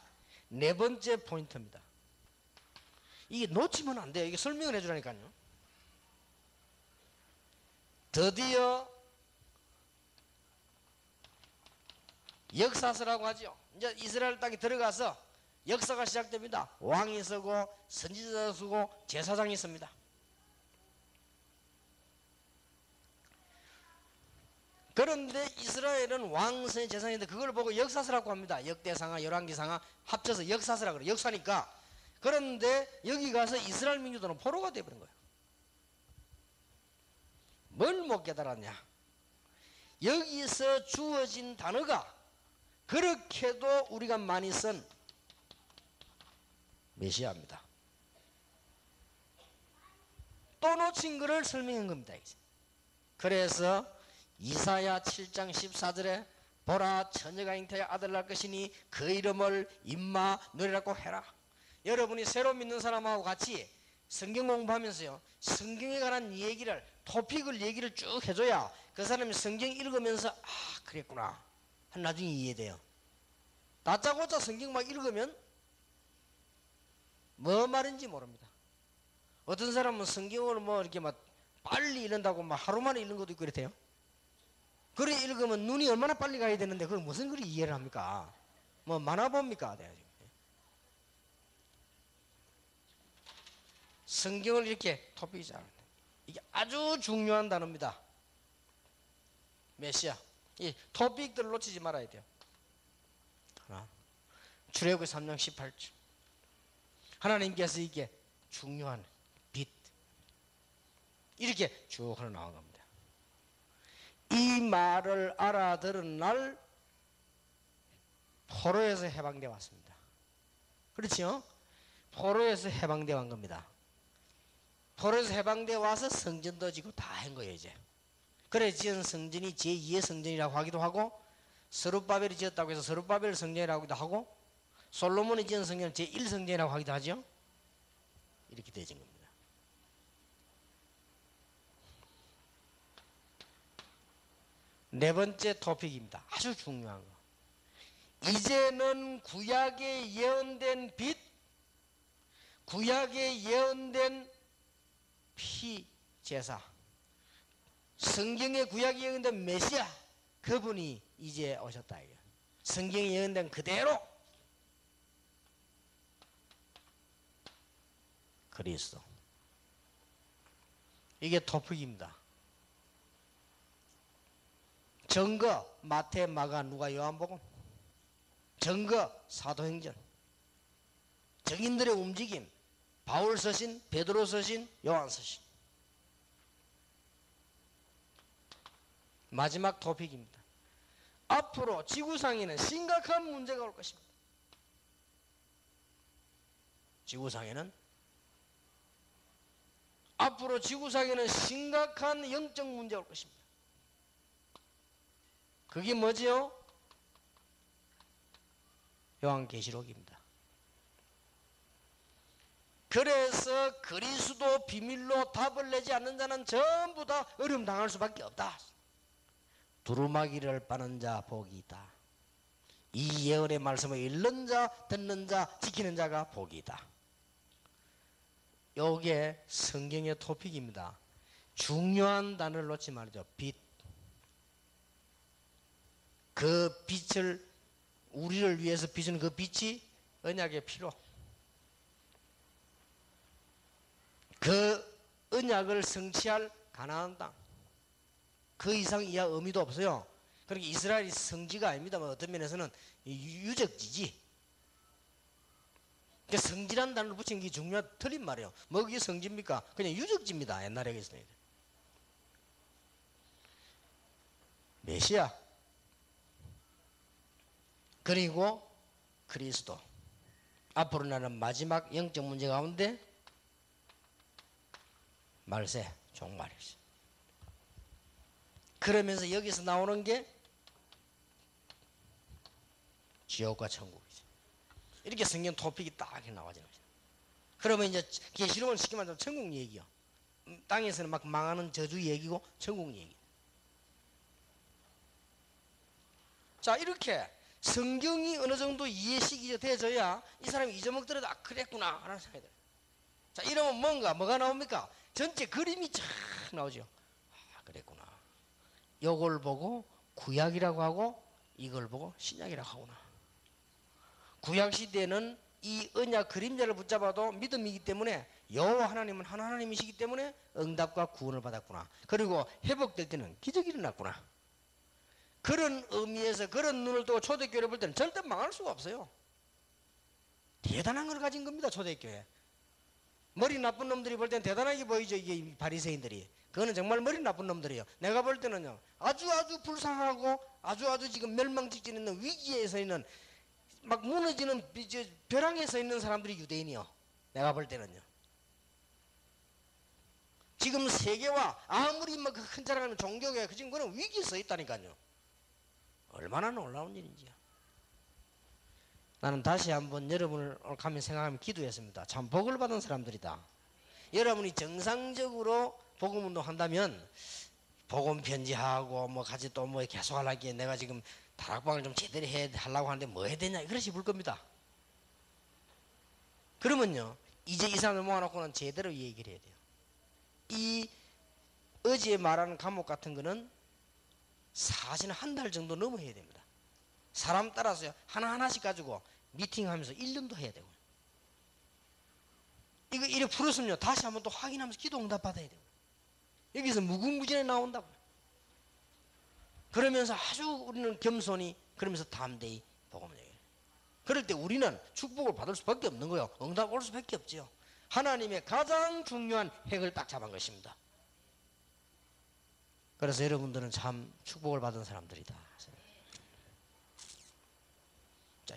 네 번째 포인트입니다. 이게 놓치면 안 돼요. 이게 설명을 해주라니까요. 드디어 역사서라고 하죠. 이제 이스라엘 땅에 들어가서 역사가 시작됩니다. 왕이 서고 선지자가 서고 제사장이 섭니다. 그런데 이스라엘은 왕선의 제사장인데 그걸 보고 역사서라고 합니다. 역대상하, 열왕기상하 합쳐서 역사서라고 그래요. 역사니까. 그런데 여기 가서 이스라엘 민족들은 포로가 되어버린 거예요. 뭘 못 깨달았냐? 여기서 주어진 단어가 그렇게도 우리가 많이 쓴 메시아입니다. 또 놓친 것을 설명한 겁니다. 그래서 이사야 7장 14절에 보라 처녀가 잉태하여 아들 낳을 것이니 그 이름을 임마누엘이라고 해라. 여러분이 새로 믿는 사람하고 같이 성경 공부하면서요, 성경에 관한 얘기를, 토픽을 얘기를 쭉 해줘야 그 사람이 성경 읽으면서 아 그랬구나 한 나중에 이해돼요. 다짜고짜 성경 막 읽으면 뭐 말인지 모릅니다. 어떤 사람은 성경을 뭐 이렇게 막 빨리 읽는다고 막 하루 만에 읽는 것도 있고 그렇대요. 글을 읽으면 눈이 얼마나 빨리 가야 되는데 그걸 무슨 글이 이해를 합니까? 뭐 만화 봅니까? 성경을 이렇게 토픽이 잘 이게 아주 중요한 단어입니다. 메시아. 이 토픽들을 놓치지 말아야 돼요. 하나. 출애굽기 3장 18절. 하나님께서 이게 중요한 빛 이렇게 쭉 흘러 나온 겁니다. 이 말을 알아들은 날 포로에서 해방되어 왔습니다. 그렇죠? 포로에서 해방되어 온 겁니다. 포로에서 해방되어 와서 성전도 지고 다 한 거예요. 이제 그래 지은 성전이 제2의 성전이라고 하기도 하고, 스룹바벨이 지었다고 해서 스룹바벨 성전이라고 하기도 하고, 솔로몬이 지은 성전은 제1성전이라고 하기도 하죠. 이렇게 되어진 겁니다. 네 번째 토픽입니다. 아주 중요한 거. 이제는 구약에 예언된 빛, 구약에 예언된 피 제사, 성경의 구약에 예언된 메시아, 그분이 이제 오셨다. 성경에 예언된 그대로 그리스도. 이게 토픽입니다. 증거 마태, 마가, 누가, 요한복음. 증거 사도행전. 증인들의 움직임 바울 서신, 베드로 서신, 요한 서신. 마지막 토픽입니다. 앞으로 지구상에는 심각한 문제가 올 것입니다. 앞으로 지구상에는 심각한 영적 문제가 올 것입니다. 그게 뭐지요? 요한계시록입니다. 그래서 그리스도 비밀로 답을 내지 않는 자는 전부 다 어려움 당할 수밖에 없다. 두루마기를 빠는 자 복이 있다. 이 예언의 말씀을 읽는 자, 듣는 자, 지키는 자가 복이 있다. 요게 성경의 토픽입니다. 중요한 단어를 놓지 말죠. 빛. 그 빛을 우리를 위해서 비추는 그 빛이 언약의 피로. 그 언약을 성취할 가나안 땅. 그 이상 이하 의미도 없어요. 그러니까 이스라엘이 성지가 아닙니다만 어떤 면에서는 유적지지. 그러니까 성지라는 단어를 붙인 게 중요한 틀린 말이에요. 뭐 그게 성지입니까? 그냥 유적지입니다. 옛날에 그랬어요. 메시아 그리고 그리스도. 앞으로 나는 마지막 영적 문제 가운데 말세, 종말이지. 그러면서 여기서 나오는 게 지옥과 천국이지. 이렇게 성경 토픽이 딱 나와지는 거죠. 그러면 이제 계시록을 쉽게 말하면 천국 얘기요. 땅에서는 막 망하는 저주 얘기고 천국 얘기. 자, 이렇게 성경이 어느 정도 이해식이 돼져야 이 사람이 잊어먹더라도 아 그랬구나 하는 생각이 들어요. 자, 이러면 뭐가 나옵니까? 전체 그림이 쫙 나오죠. 아 그랬구나. 요걸 보고 구약이라고 하고 이걸 보고 신약이라고 하구나. 구약 시대는 이 언약 그림자를 붙잡아도 믿음이기 때문에 여호와 하나님은 한 하나님이시기 때문에 응답과 구원을 받았구나. 그리고 회복될 때는 기적이 일어났구나. 그런 의미에서 그런 눈을 두고 초대교회를 볼 때는 절대 망할 수가 없어요. 대단한 걸 가진 겁니다. 초대교회. 머리 나쁜 놈들이 볼 때는 대단하게 보이죠. 이게 바리새인들이. 그거는 정말 머리 나쁜 놈들이에요. 내가 볼 때는요. 아주 불쌍하고 아주 지금 멸망 직전에 있는 위기에 서 있는 막 무너지는 벼랑에 서 있는 사람들이 유대인이요. 내가 볼 때는요. 지금 세계와 아무리 막 큰 자랑하는 종교가 지금 그런 위기에 서 있다니까요. 얼마나 놀라운 일인지요. 나는 다시 한번 여러분을 가면 생각하면 기도했습니다. 참 복을 받은 사람들이다. 여러분이 정상적으로 복음 운동 한다면 복음 편지하고 뭐 같이 또 뭐 계속 하려기에 내가 지금 다락방을 좀 제대로 하려고 하는데 뭐 해야 되냐 그러시 볼 겁니다. 그러면요 이제 이 사람을 모아놓고는 제대로 얘기를 해야 돼요. 이 어제 말하는 과목 같은 거는 사실은 한 달 정도 넘어야 됩니다. 사람 따라서 하나하나씩 가지고 미팅하면서 1년도 해야 되고 이거 이렇게 풀었으면요 다시 한번 또 확인하면서 기도 응답 받아야 되고 여기서 무궁무진에 나온다고. 그러면서 아주 우리는 겸손히 그러면서 담대히 복음을 얘기해요. 그럴 때 우리는 축복을 받을 수밖에 없는 거예요. 응답 올 수밖에 없죠. 하나님의 가장 중요한 핵을 딱 잡은 것입니다. 그래서 여러분들은 참 축복을 받은 사람들이다. 자,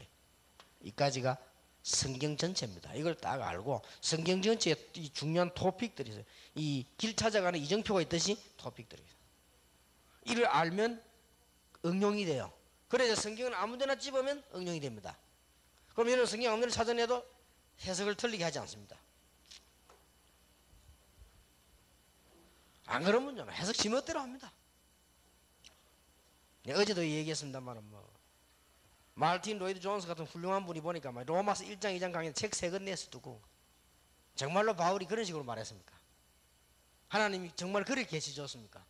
이까지가 성경 전체입니다. 이걸 딱 알고 성경 전체에 이 중요한 토픽들이 있어요. 이 길 찾아가는 이정표가 있듯이 토픽들이 있어요. 이를 알면 응용이 돼요. 그래서 성경은 아무데나 집으면 응용이 됩니다. 그럼 여러분 성경 아무데나 찾아내도 해석을 틀리게 하지 않습니다. 안 그러면요 해석 지멋대로 합니다. 네, 어제도 얘기했습니다만 마르틴 로이드 존스 같은 훌륭한 분이 보니까 로마서 1장 2장 강의에 책 3권 내서 두고 정말로 바울이 그런 식으로 말했습니까? 하나님이 정말 그렇게 계시 줬습니까?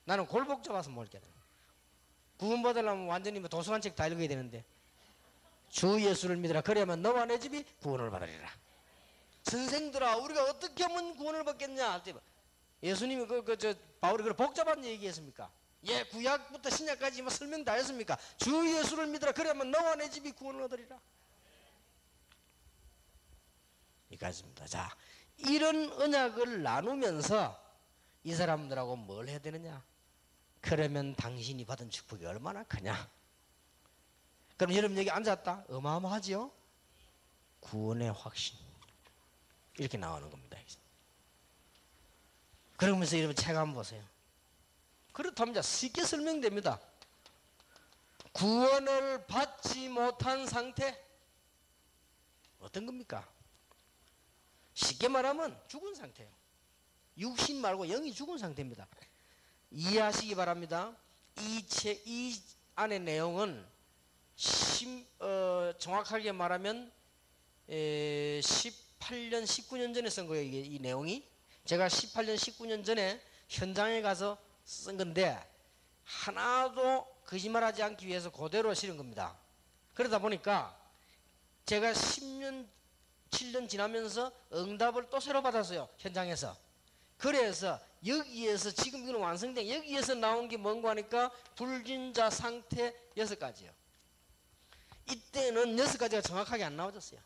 나는 골복 잡아서 모르겠다. 구원받으려면 완전히 도서관 책 다 읽어야 되는데 주 예수를 믿으라 그래야만 너와 내 집이 구원을 받으리라. 선생들아 우리가 어떻게 하면 구원을 받겠냐 할 때 예수님이 바울이 그걸 복잡한 얘기했습니까? 예, 구약부터 신약까지 설명 다 했습니까? 주 예수를 믿으라 그래야만 너와 내 집이 구원을 얻으리라. 이까지입니다. 자, 이런 언약을 나누면서 이 사람들하고 뭘 해야 되느냐? 그러면 당신이 받은 축복이 얼마나 크냐? 그럼 여러분 여기 앉았다? 어마어마하지요? 구원의 확신 이렇게 나오는 겁니다. 그러면서 여러분 책 한번 보세요. 그렇다면 쉽게 설명됩니다. 구원을 받지 못한 상태 어떤 겁니까? 쉽게 말하면 죽은 상태예요. 육신 말고 영이 죽은 상태입니다. 이해하시기 바랍니다. 이 안의 내용은 정확하게 말하면 18년, 19년 전에 쓴 거예요. 이 내용이. 제가 18년, 19년 전에 현장에 가서 쓴 건데 하나도 거짓말하지 않기 위해서 그대로 실은 겁니다. 그러다 보니까 제가 10년, 7년 지나면서 응답을 또 새로 받았어요. 현장에서. 그래서 여기에서 지금 이건 완성된 여기에서 나온 게 뭔가 하니까 불진자 상태 6가지요. 이때는 6가지가 정확하게 안 나와졌어요.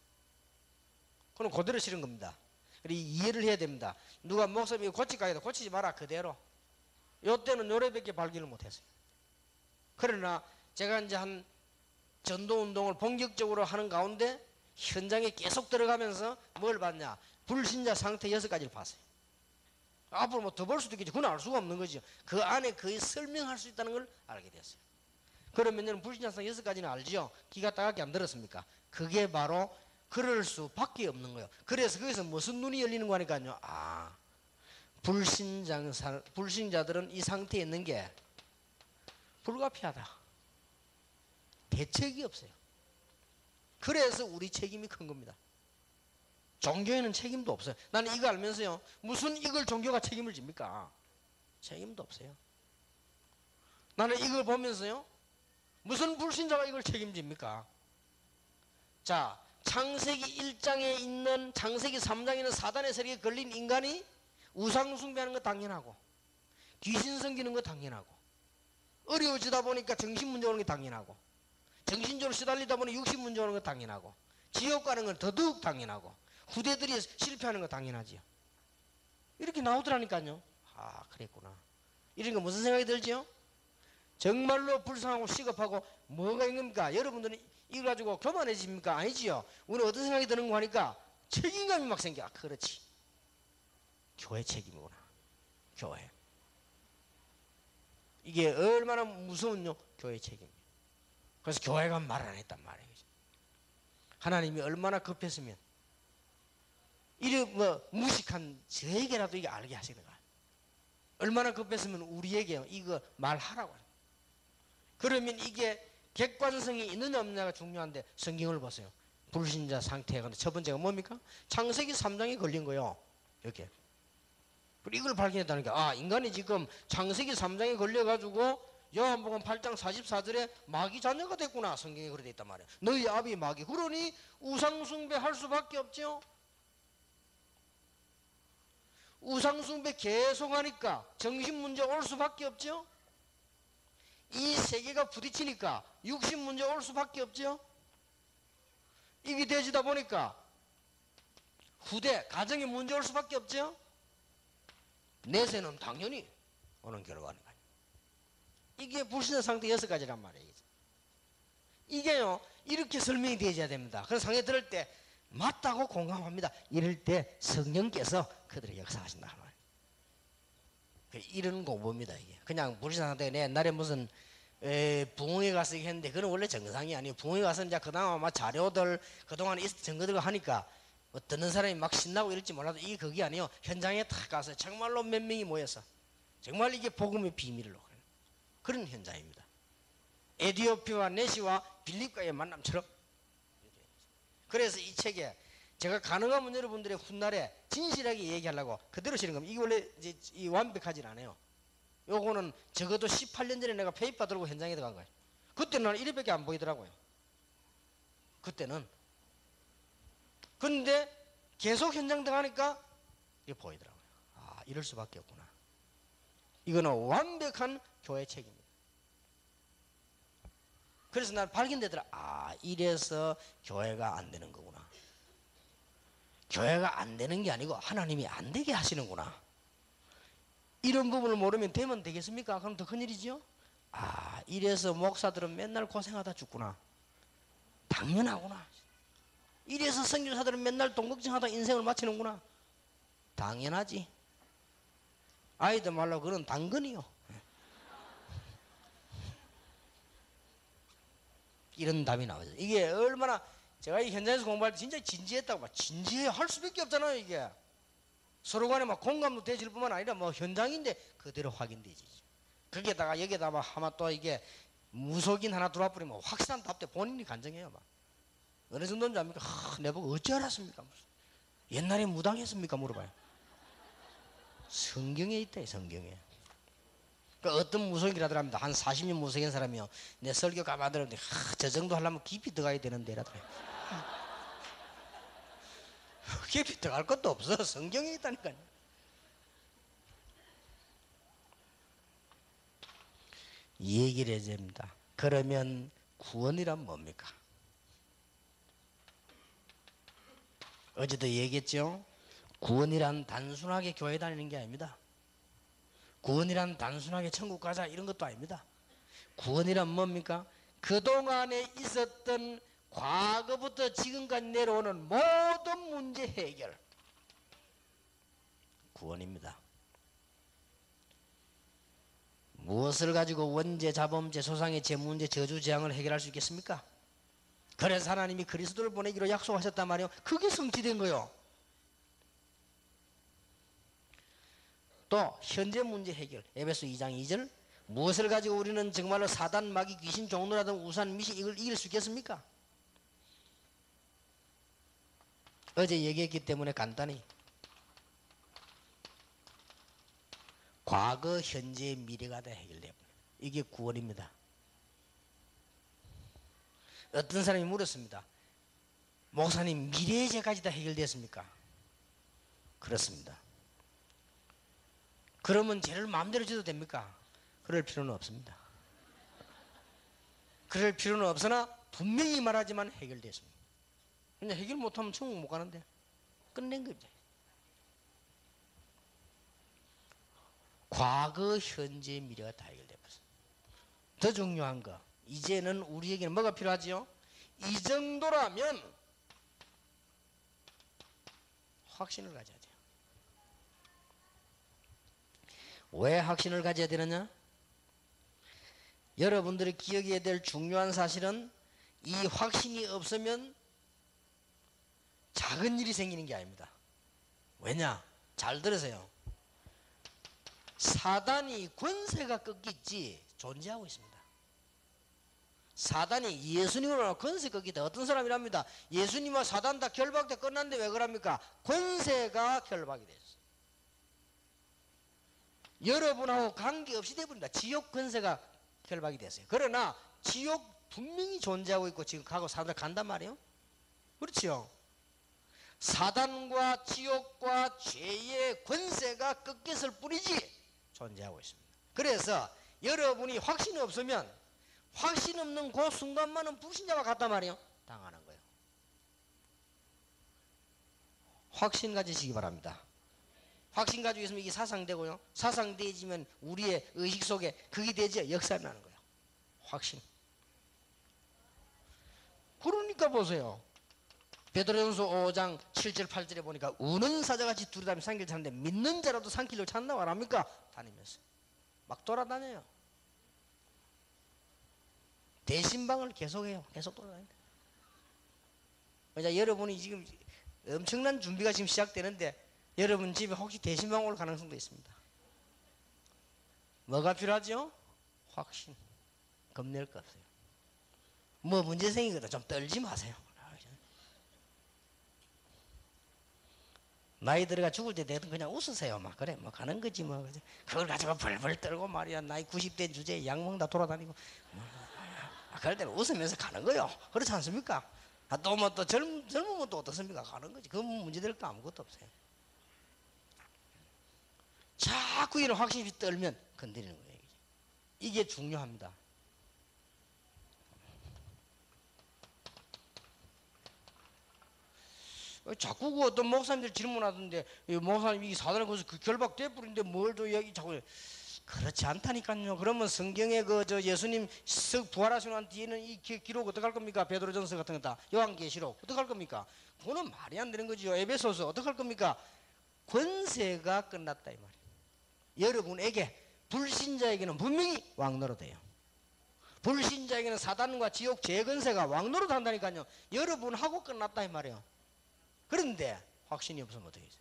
그럼 그대로 실은 겁니다. 그리고 이해를 해야 됩니다. 누가 목사님이 고칠까 해도 고치지 마라 그대로. 요때는 요래밖에 발견을 못했어요. 그러나 제가 이제 한 전도운동을 본격적으로 하는 가운데 현장에 계속 들어가면서 뭘 봤냐? 불신자 상태 6가지를 봤어요. 앞으로 뭐 더 볼 수도 있겠지. 그건 알 수가 없는 거죠. 그 안에 거의 설명할 수 있다는 걸 알게 됐어요. 그러면 여러분 불신자 상태 6가지는 알죠? 귀가 따갑게 안 들었습니까? 그게 바로 그럴 수밖에 없는 거예요. 그래서 거기서 무슨 눈이 열리는 거니까요. 아, 불신자들은 이 상태에 있는 게 불가피하다. 대책이 없어요. 그래서 우리 책임이 큰 겁니다. 종교에는 책임도 없어요. 나는 이거 알면서요, 무슨 이걸 종교가 책임을 집니까? 책임도 없어요. 나는 이걸 보면서요, 무슨 불신자가 이걸 책임집니까? 자, 창세기 1장에 있는, 창세기 3장에 있는 사단의 세력에 걸린 인간이 우상 숭배하는 거 당연하고, 귀신 섬기는 거 당연하고, 어려워지다 보니까 정신 문제 오는 게 당연하고, 정신적으로 시달리다 보니 육신 문제 오는 거 당연하고, 지옥 가는 건 더더욱 당연하고, 후대들이 실패하는 거 당연하지요. 이렇게 나오더라니까요. 아, 그랬구나. 이런 거 무슨 생각이 들지요? 정말로 불쌍하고 시급하고 뭐가 있습니까? 여러분들은 이걸 가지고 교만해집니까? 아니지요. 우리 어떤 생각이 드는 거 하니까 책임감이 막 생겨. 아, 그렇지. 교회 책임이구나. 교회. 이게 얼마나 무서운요? 교회 책임이에요. 그래서 교회가 말 안 했단 말이에요. 하나님이 얼마나 급했으면 이래 뭐 무식한 저에게라도 이게 알게 하시는 거야. 얼마나 급했으면 우리에게 이거 말하라고 해요. 그러면 이게 객관성이 있느냐 없느냐가 중요한데 성경을 보세요. 불신자 상태가 첫 번째가 뭡니까? 창세기 3장에 걸린 거요. 이렇게. 그리고 이걸 발견했다니까. 아, 인간이 지금 창세기 3장에 걸려가지고 요한복음 8장 44절에 마귀 자녀가 됐구나. 성경에 그렇게 있단 말이야. 너희 아비 마귀. 그러니 우상숭배 할 수밖에 없죠. 우상숭배 계속하니까 정신문제 올 수밖에 없죠. 이 세계가 부딪히니까 육신문제 올 수밖에 없죠. 이게 되지다 보니까 후대, 가정에 문제 올 수밖에 없죠. 내세는 당연히 오는 결과는 거예요. 이게 불신자 상태 6가지란 말이에요. 이게요, 이렇게 설명이 되어야 됩니다. 그래서 상에 들을 때 맞다고 공감합니다. 이럴 때 성령께서 그들의 역사하신다. 이런 공부입니다. 이게 그냥 불신자 상태. 내 옛날에 무슨 부흥회 가서 했는데 그건 원래 정상이 아니에요. 부흥회 가서 이제 그다음 아마 자료들 그동안 있었던 증거들을 하니까 뭐 듣는 사람이 막 신나고 이럴지 몰라도 이게 그게 아니에요. 현장에 탁 가서 정말로 몇 명이 모여서 정말 이게 복음의 비밀로 그런 현장입니다. 에디오피와 네시와 빌립과의 만남처럼. 그래서 이 책에 제가 가능하면 여러분들의 훗날에 진실하게 얘기하려고 그대로 실은 겁니다. 이게 원래 이 완벽하진 않아요. 요거는 적어도 18년 전에 내가 페이퍼 들고 현장에 들어간 거예요. 그때는 나는 이래밖에 안 보이더라고요. 그때는. 근데 계속 현장 들어가니까 이게 보이더라고요. 아, 이럴 수밖에 없구나. 이거는 완벽한 교회 책임입니다. 그래서 난 발견되더라. 아, 이래서 교회가 안 되는 거구나. 교회가 안 되는 게 아니고 하나님이 안 되게 하시는구나. 이런 부분을 모르면 되면 되겠습니까? 그럼 더 큰일이죠. 아, 이래서 목사들은 맨날 고생하다 죽구나. 당연하구나. 이래서 선교사들은 맨날 돈 걱정하다 인생을 마치는구나. 당연하지. 아이들 말로 그런 당근이요. 이런 답이 나오죠. 이게 얼마나 제가 이 현장에서 공부할 때 진짜 진지했다고 막 진지해 할 수밖에 없잖아요. 이게 서로 간에 막 공감도 되질 뿐만 아니라 뭐 현장인데 그대로 확인되지. 거기에다가 여기에다가 막 아마 또 이게 무속인 하나 들어와 버리면 확실한 답대 본인이 간증해요. 막 어느 정도인지 압니까? 내보고 어찌 알았습니까? 무슨 옛날에 무당했습니까? 물어봐요. 성경에 있다. 성경에. 그러니까 어떤 무속이라더랍니다. 한 40년 무속인 사람이요. 내 설교 가만들었는데 저 정도 하려면 깊이 들어가야 되는데 라더래. 깊이 들어갈 것도 없어. 성경에 있다니까요. 이 얘기를 해야 됩니다. 그러면 구원이란 뭡니까? 어제도 얘기했죠. 구원이란 단순하게 교회 다니는 게 아닙니다. 구원이란 단순하게 천국 가자 이런 것도 아닙니다. 구원이란 뭡니까? 그동안에 있었던 과거부터 지금까지 내려오는 모든 문제 해결. 구원입니다. 무엇을 가지고 원죄, 자범죄, 소상의 죄, 문제, 저주, 재앙을 해결할 수 있겠습니까? 그래서 하나님이 그리스도를 보내기로 약속하셨단 말이에요. 그게 성취된 거예요. 또 현재 문제 해결. 에베소 2장 2절 무엇을 가지고 우리는 정말로 사단, 마귀, 귀신, 종노라든 우산, 미신 이걸 이길 수 있겠습니까? 어제 얘기했기 때문에 간단히 과거, 현재, 미래가 다 해결돼요. 이게 구원입니다. 어떤 사람이 물었습니다. 목사님, 미래의 죄까지 다 해결됐습니까? 그렇습니다. 그러면 죄를 마음대로 져도 됩니까? 그럴 필요는 없습니다. 그럴 필요는 없으나 분명히 말하지만 해결됐습니다. 근데 해결 못하면 천국 못 가는데 끝낸 거죠. 과거, 현재, 미래가 다 해결되었습니다. 더 중요한 거, 이제는 우리에게는 뭐가 필요하지요? 이 정도라면 확신을 가져야 돼요. 왜 확신을 가져야 되느냐? 여러분들이 기억해야 될 중요한 사실은 이 확신이 없으면 작은 일이 생기는 게 아닙니다. 왜냐? 잘 들으세요. 사단이 권세가 꺾이지 존재하고 있습니다. 사단이 예수님으로 권세 꺾이다. 어떤 사람이랍니다. 예수님과 사단 다 결박돼 끝났는데 왜 그럽니까? 권세가 결박이 됐어요. 여러분하고 관계없이 돼버린다. 지옥 권세가 결박이 됐어요. 그러나 지옥 분명히 존재하고 있고 지금 가고 사람들 간단 말이에요. 그렇죠? 사단과 지옥과 죄의 권세가 꺾였을 뿐이지 존재하고 있습니다. 그래서 여러분이 확신이 없으면 확신 없는 그 순간만은 불신자와 같단 말이에요. 당하는 거예요. 확신 가지시기 바랍니다. 확신 가지고 있으면 이게 사상되고요. 사상되어지면 우리의 의식 속에 그게 되지 역사가 나는 거예요. 확신. 그러니까 보세요. 베드로전서 5장 7절 8절에 보니까 우는 사자같이 두루다니며 산길 찾는데 믿는 자라도 산길을 찾나 안 합니까? 다니면서 막 돌아다녀요. 대신방을 계속해요. 계속 돌아다니다. 그러니까 여러분이 지금 엄청난 준비가 지금 시작되는데 여러분 집에 혹시 대신방 올 가능성도 있습니다. 뭐가 필요하죠? 확신. 겁낼 거 없어요. 뭐 문제 생기거든. 좀 떨지 마세요. 나이 들어가 죽을 때 되든 그냥 웃으세요. 막 그래 뭐 가는 거지 뭐. 그걸 가지고 벌벌 떨고 말이야. 나이 90대 주제에 약 먹다 돌아다니고 그럴 때는 웃으면서 가는 거요. 그렇지 않습니까? 또 뭐 또 젊으면 또 어떻습니까? 가는 거지. 그건 문제될 거 아무것도 없어요. 자꾸 이런 확신이 떨면 건드리는 거예요. 이게 중요합니다. 자꾸 그 어떤 목사님들 질문하던데 목사님 이 사단을 거기서 그 결박돼 버린데 뭘 또 여기 자꾸 그렇지 않다니까요. 그러면 성경에 그 저 예수님 부활하시고 난 뒤에는 이 기록 어떻게 할 겁니까? 베드로전서 같은 거 다 요한계시록 어떻게 할 겁니까? 그거는 말이 안 되는 거죠. 에베소서 어떻게 할 겁니까? 권세가 끝났다 이 말이에요. 여러분에게 불신자에게는 분명히 왕노릇해요. 불신자에게는 사단과 지옥 재건세가 왕노릇 한다니까요. 여러분하고 끝났다 이 말이에요. 그런데 확신이 없으면 어떻게 해요?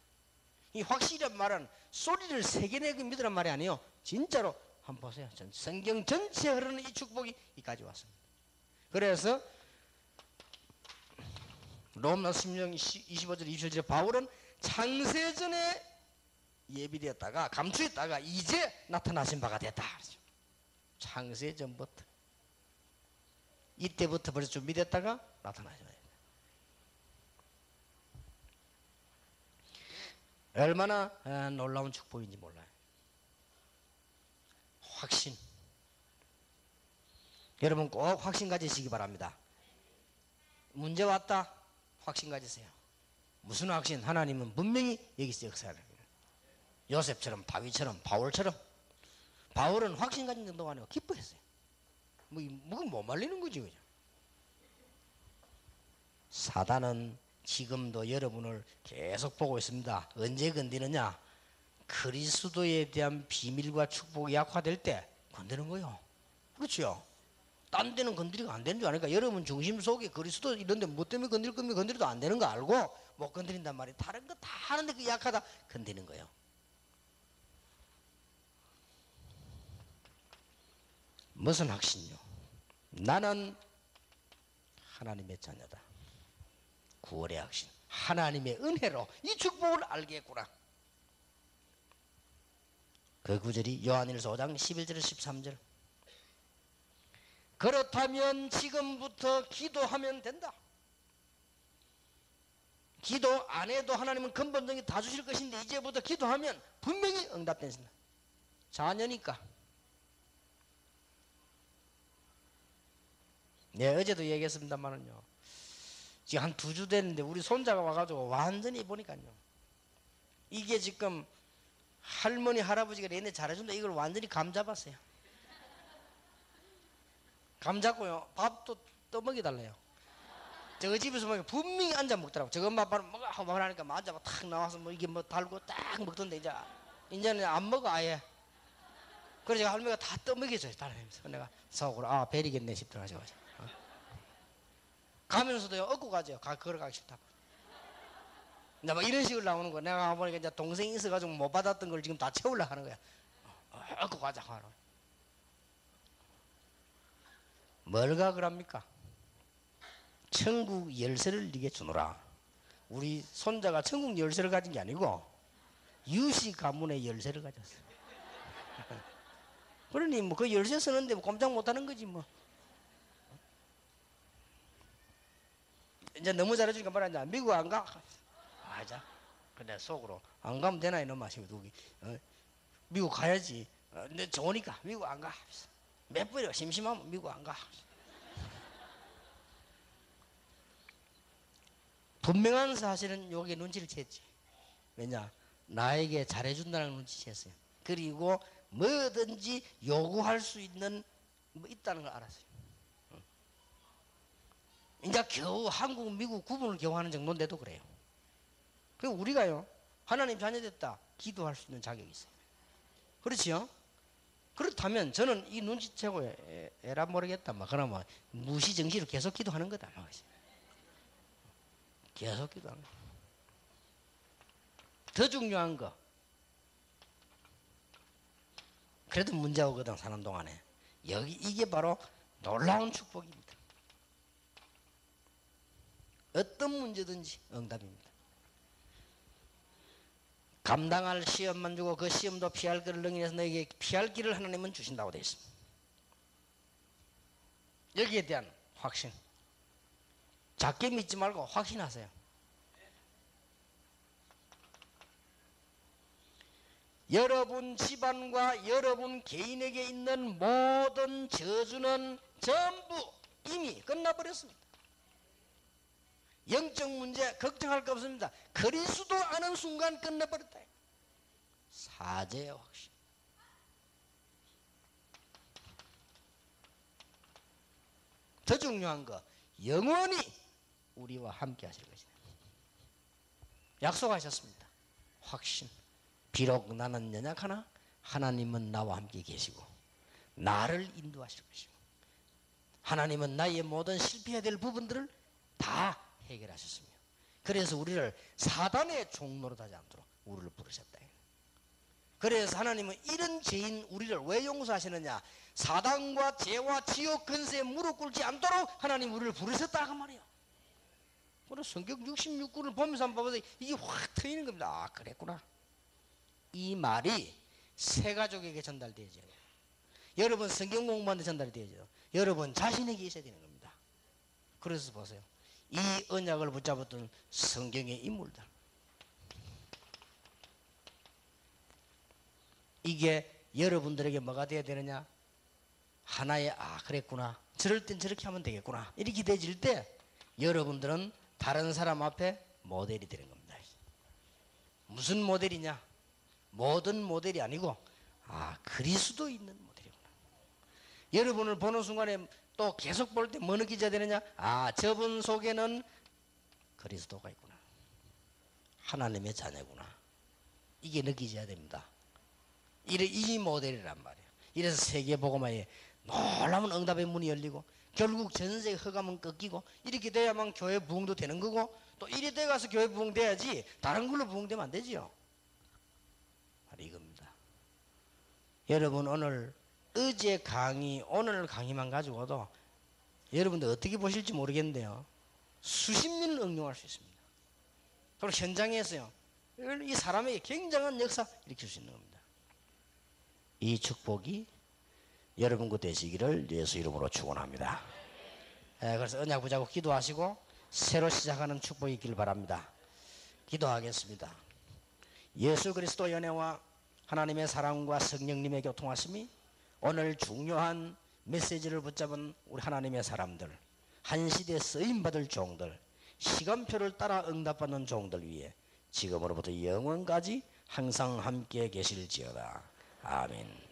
이 확실한 말은 소리를 세게 내고 믿으란 말이 아니에요. 진짜로 한번 보세요. 성경 전체에 흐르는 이 축복이 이까지 왔습니다. 그래서 로마서 16장 25절 27절에 바울은 창세전에 예비되었다가 감추었다가 이제 나타나신 바가 됐다. 창세전부터 이때부터 벌써 준비됐다가 나타나신 바가 됐다. 얼마나 놀라운 축복인지 몰라요. 확신. 여러분 꼭 확신 가지시기 바랍니다. 문제 왔다. 확신 가지세요. 무슨 확신? 하나님은 분명히 여기서 역사를 해요. 요셉처럼 다윗처럼 바울처럼. 바울은 확신 가진 정도가 아니고 기뻐했어요. 뭐 못 말리는 거지 그죠? 사단은 지금도 여러분을 계속 보고 있습니다. 언제 건드느냐? 그리스도에 대한 비밀과 축복이 약화될 때 건드는 거예요. 그렇죠? 딴 데는 건드리고 안 되는 줄 아니까 여러분 중심 속에 그리스도 이런데 뭐 때문에 건드릴 거면 건드려도 안 되는 거 알고 못 건드린단 말이에요. 다른 거 다 하는데 그 약하다 건드리는 거예요. 무슨 확신이요? 나는 하나님의 자녀다. 구원의 확신. 하나님의 은혜로 이 축복을 알겠구나. 그 구절이 요한일서 5장 11절 13절. 그렇다면 지금부터 기도하면 된다. 기도 안 해도 하나님은 근본적인 다 주실 것인데 이제부터 기도하면 분명히 응답된다. 자녀니까. 네, 어제도 얘기했습니다만은요. 지금 한 2주 됐는데 우리 손자가 와가지고 완전히 보니까요. 이게 지금 할머니 할아버지가 내내 잘해준다 이걸 완전히 감 잡았어요. 감 잡고요. 밥도 떠먹여 달래요. 저거 집에서 먹으면 분명히 앉아 먹더라고. 저거 엄마 아빠는 먹어 하고 말하니까 앉아 탁 나와서 뭐 이게 뭐 달고 딱 먹던데 이제는 안 먹어 아예. 그래서 제가 할머니가 다 떠먹여줘요. 따라다니면서 내가 속으로 아 베리겠네 싶더라고요. 가면서도요 얻고 가죠. 걸어가기 싫다고. 이제 막 이런 식으로 나오는 거야. 내가 보니까 이제 동생이 있어가지고 못 받았던 걸 지금 다 채우려고 하는 거야. 얻고 가자 하러. 뭘가 그럽니까? 천국 열쇠를 네게 주노라. 우리 손자가 천국 열쇠를 가진 게 아니고 유시 가문의 열쇠를 가졌어. 그러니 뭐 그 열쇠 쓰는데 뭐 꼼짝 못하는 거지 뭐. 이제 너무 잘해주니까 말하자. 미국 안 가? 맞아. 근데 속으로 안 가면 되나 이놈아 싶어. 미국 가야지. 근데 좋으니까 미국 안 가. 몇 번이야 심심하면 미국 안 가. 분명한 사실은 여기에 눈치를 챘지. 왜냐? 나에게 잘해준다는 눈치 챘어요. 그리고 뭐든지 요구할 수 있는 뭐 있다는 걸 알았어요. 이제 겨우 한국, 미국 구분을 겨우 하는 정도인데도 그래요. 그리고 우리가요, 하나님 자녀 됐다. 기도할 수 있는 자격이 있어요. 그렇지요? 그렇다면 저는 이 눈치채고 에라 모르겠다. 막 그러면 무시정시로 계속 기도하는 거다. 계속 기도하는 거. 더 중요한 거. 그래도 문제 오거든 사는 동안에. 이게 바로 놀라운 축복입니다. 어떤 문제든지 응답입니다. 감당할 시험만 주고 그 시험도 피할 길을 능인해서 너에게 피할 길을 하나님은 주신다고 되어 있습니다. 여기에 대한 확신. 작게 믿지 말고 확신하세요. 여러분 집안과 여러분 개인에게 있는 모든 저주는 전부 이미 끝나버렸습니다. 영적 문제 걱정할 거 없습니다. 그리스도 아는 순간 끝나버렸다. 사제의 확신. 더 중요한 거 영원히 우리와 함께 하실 것이다. 약속하셨습니다. 확신. 비록 나는 연약하나 하나님은 나와 함께 계시고 나를 인도하실 것이고 하나님은 나의 모든 실패해야 될 부분들을 다 해결하셨으며 그래서 우리를 사단의 종로로 하지 않도록 우리를 부르셨다. 그래서 하나님은 이런 죄인 우리를 왜 용서하시느냐? 사단과 죄와 지옥 근세에 무릎 꿇지 않도록 하나님 우리를 부르셨다 그 말이에요. 그래서 성경 66권을 보면서 한번 봐보세요. 이게 확 트이는 겁니다. 아 그랬구나. 이 말이 새 가족에게 전달되어져요. 여러분 성경 공부하는데 전달되어져요. 여러분 자신에게 있어야 되는 겁니다. 그래서 보세요. 이 언약을 붙잡았던 성경의 인물들. 이게 여러분들에게 뭐가 되어야 되느냐? 하나의 아 그랬구나. 저럴 땐 저렇게 하면 되겠구나. 이렇게 되질 때 여러분들은 다른 사람 앞에 모델이 되는 겁니다. 무슨 모델이냐? 모든 모델이 아니고 아 그리스도 있는 모델이구나. 여러분을 보는 순간에 또 계속 볼 때 뭐 느끼셔야 되느냐? 아 저분 속에는 그리스도가 있구나. 하나님의 자녀구나. 이게 느끼셔야 됩니다. 이 모델이란 말이에요. 이래서 세계복음화에 놀라운 응답의 문이 열리고 결국 전세계 허감은 꺾이고 이렇게 돼야만 교회 부흥도 되는 거고 또 이래 돼 가서 교회 부흥돼야지 다른 걸로 부흥되면 안 되지요. 바로 이겁니다. 여러분 오늘 어제 강의, 오늘 강의만 가지고도 여러분들 어떻게 보실지 모르겠는데요. 수십 년을 응용할 수 있습니다. 그리고 현장에서요. 이 사람에게 굉장한 역사 일으킬 수 있는 겁니다. 이 축복이 여러분과 되시기를 예수 이름으로 축원합니다. 그래서 언약 붙잡고 기도하시고 새로 시작하는 축복이 있길 바랍니다. 기도하겠습니다. 예수 그리스도 연애와 하나님의 사랑과 성령님의 교통하심이 오늘 중요한 메시지를 붙잡은 우리 하나님의 사람들, 한 시대에 쓰임받을 종들, 시간표를 따라 응답받는 종들 위해 지금으로부터 영원까지 항상 함께 계실지어다. 아멘.